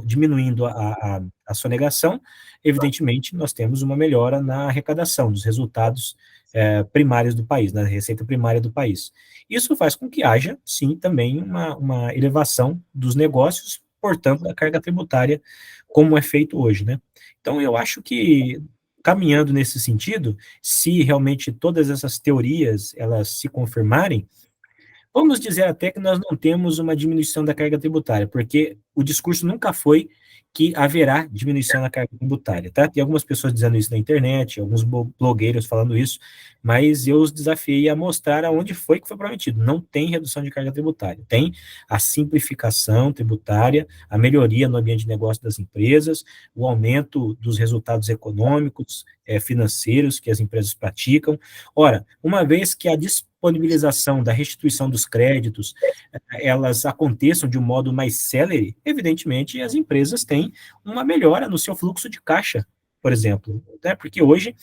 diminuindo a sonegação, evidentemente, nós temos uma melhora na arrecadação, dos resultados primários do país, na receita primária do país. Isso faz com que haja, sim, também uma elevação dos negócios, portanto, da carga tributária, como é feito hoje, né? Então, eu acho que, caminhando nesse sentido, se realmente todas essas teorias, elas se confirmarem, vamos dizer até que nós não temos uma diminuição da carga tributária, porque o discurso nunca foi que haverá diminuição na carga tributária, tá? Tem algumas pessoas dizendo isso na internet, alguns blogueiros falando isso, mas eu os desafiei a mostrar aonde foi que foi prometido. Não tem redução de carga tributária, tem a simplificação tributária, a melhoria no ambiente de negócio das empresas, o aumento dos resultados econômicos, financeiros que as empresas praticam. Ora, uma vez que a disponibilização da restituição dos créditos, elas aconteçam de um modo mais célere, evidentemente as empresas têm uma melhora no seu fluxo de caixa, por exemplo, né? Porque hoje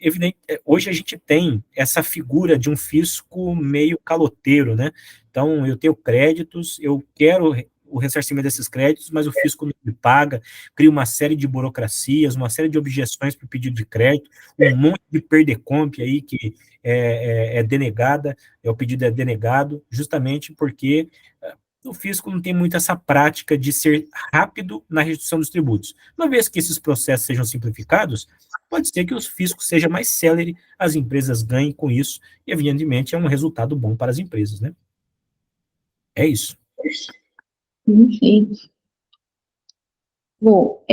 a gente tem essa figura de um fisco meio caloteiro, né? Então, eu tenho créditos, eu quero o ressarcimento desses créditos, mas o fisco não me paga, cria uma série de burocracias, uma série de objeções para o pedido de crédito, um monte de perdecomp aí que é denegada, o pedido é denegado, justamente porque o fisco não tem muito essa prática de ser rápido na redução dos tributos. Uma vez que esses processos sejam simplificados, pode ser que o fisco seja mais célere, as empresas ganhem com isso, e evidentemente é um resultado bom para as empresas, né? É isso. Enfim. Bom,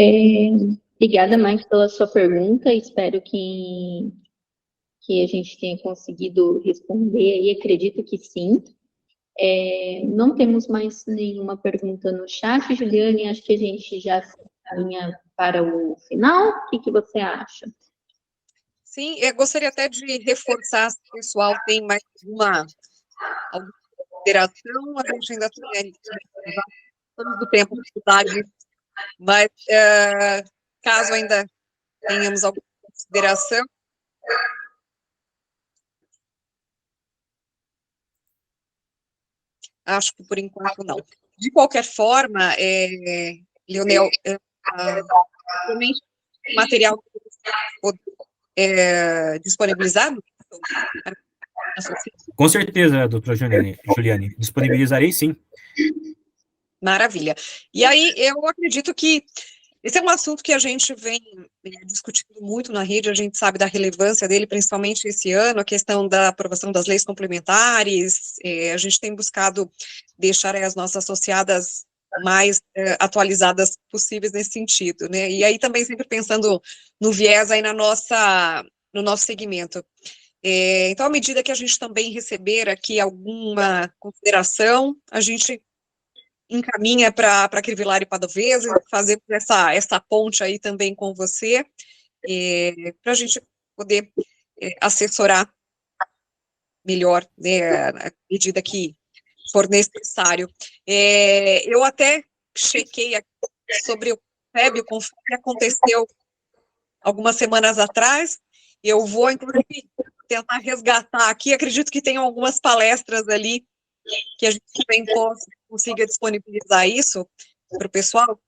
obrigada, Mike, pela sua pergunta. Espero que a gente tenha conseguido responder e acredito que sim. Não temos mais nenhuma pergunta no chat, Juliane, acho que a gente já se encaminha para o final. O que você acha? Sim, eu gostaria até de reforçar, se o pessoal tem mais alguma consideração, a gente ainda tem do tempo de idade, mas caso ainda tenhamos alguma consideração. Acho que por enquanto não. De qualquer forma, Leonel, realmente o material disponibilizado? Com certeza, doutora Juliane, disponibilizarei sim. Maravilha. E aí, eu acredito que esse é um assunto que a gente vem discutindo muito na rede, a gente sabe da relevância dele, principalmente esse ano, a questão da aprovação das leis complementares, a gente tem buscado deixar as nossas associadas mais atualizadas possíveis nesse sentido, né? E aí também sempre pensando no viés aí no nosso segmento. Então, à medida que a gente também receber aqui alguma consideração, a gente encaminha para a Crivillari Padovese, fazer essa ponte aí também com você, para a gente poder assessorar melhor, né, à medida que for necessário. Eu até chequei aqui sobre o FEB, o Confeb, que aconteceu algumas semanas atrás, eu vou, inclusive, tentar resgatar aqui, acredito que tem algumas palestras ali que a gente também consiga disponibilizar isso para o pessoal?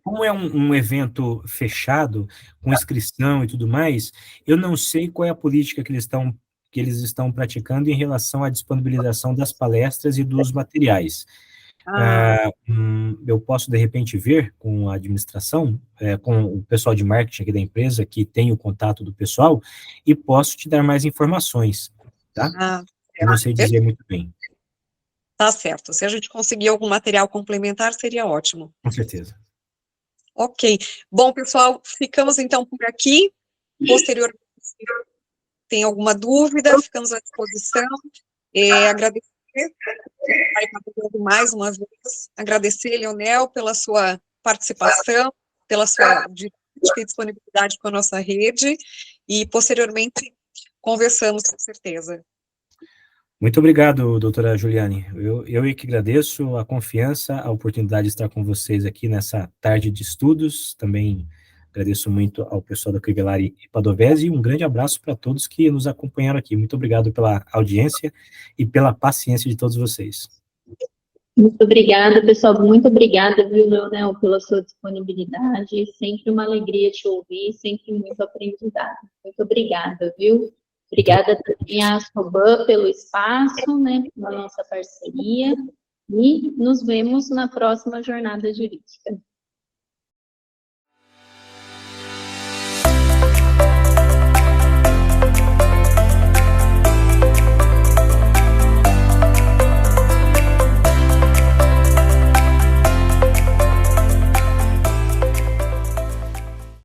Como é um evento fechado, com inscrição e tudo mais, eu não sei qual é a política que eles estão praticando em relação à disponibilização das palestras e dos materiais. Eu posso, de repente, ver com a administração, com o pessoal de marketing aqui da empresa, que tem o contato do pessoal, e posso te dar mais informações, tá? Eu não sei dizer muito bem. Tá certo. Se a gente conseguir algum material complementar, seria ótimo. Com certeza. Ok. Bom, pessoal, ficamos então por aqui. Posteriormente, tem alguma dúvida, ficamos à disposição. Agradecer mais uma vez, agradecer, Leonel, pela sua participação, pela sua disponibilidade com a nossa rede, e posteriormente conversamos, com certeza. Muito obrigado, doutora Juliane. Eu que agradeço a confiança, a oportunidade de estar com vocês aqui nessa tarde de estudos. Também agradeço muito ao pessoal da Crivellari e Padovese, e um grande abraço para todos que nos acompanharam aqui. Muito obrigado pela audiência e pela paciência de todos vocês. Muito obrigada, pessoal. Muito obrigada, viu, Leonel, pela sua disponibilidade. Sempre uma alegria te ouvir, sempre muito aprendizado. Muito obrigada, viu? Obrigada também à Ascoban pelo espaço, né, pela nossa parceria. E nos vemos na próxima jornada jurídica.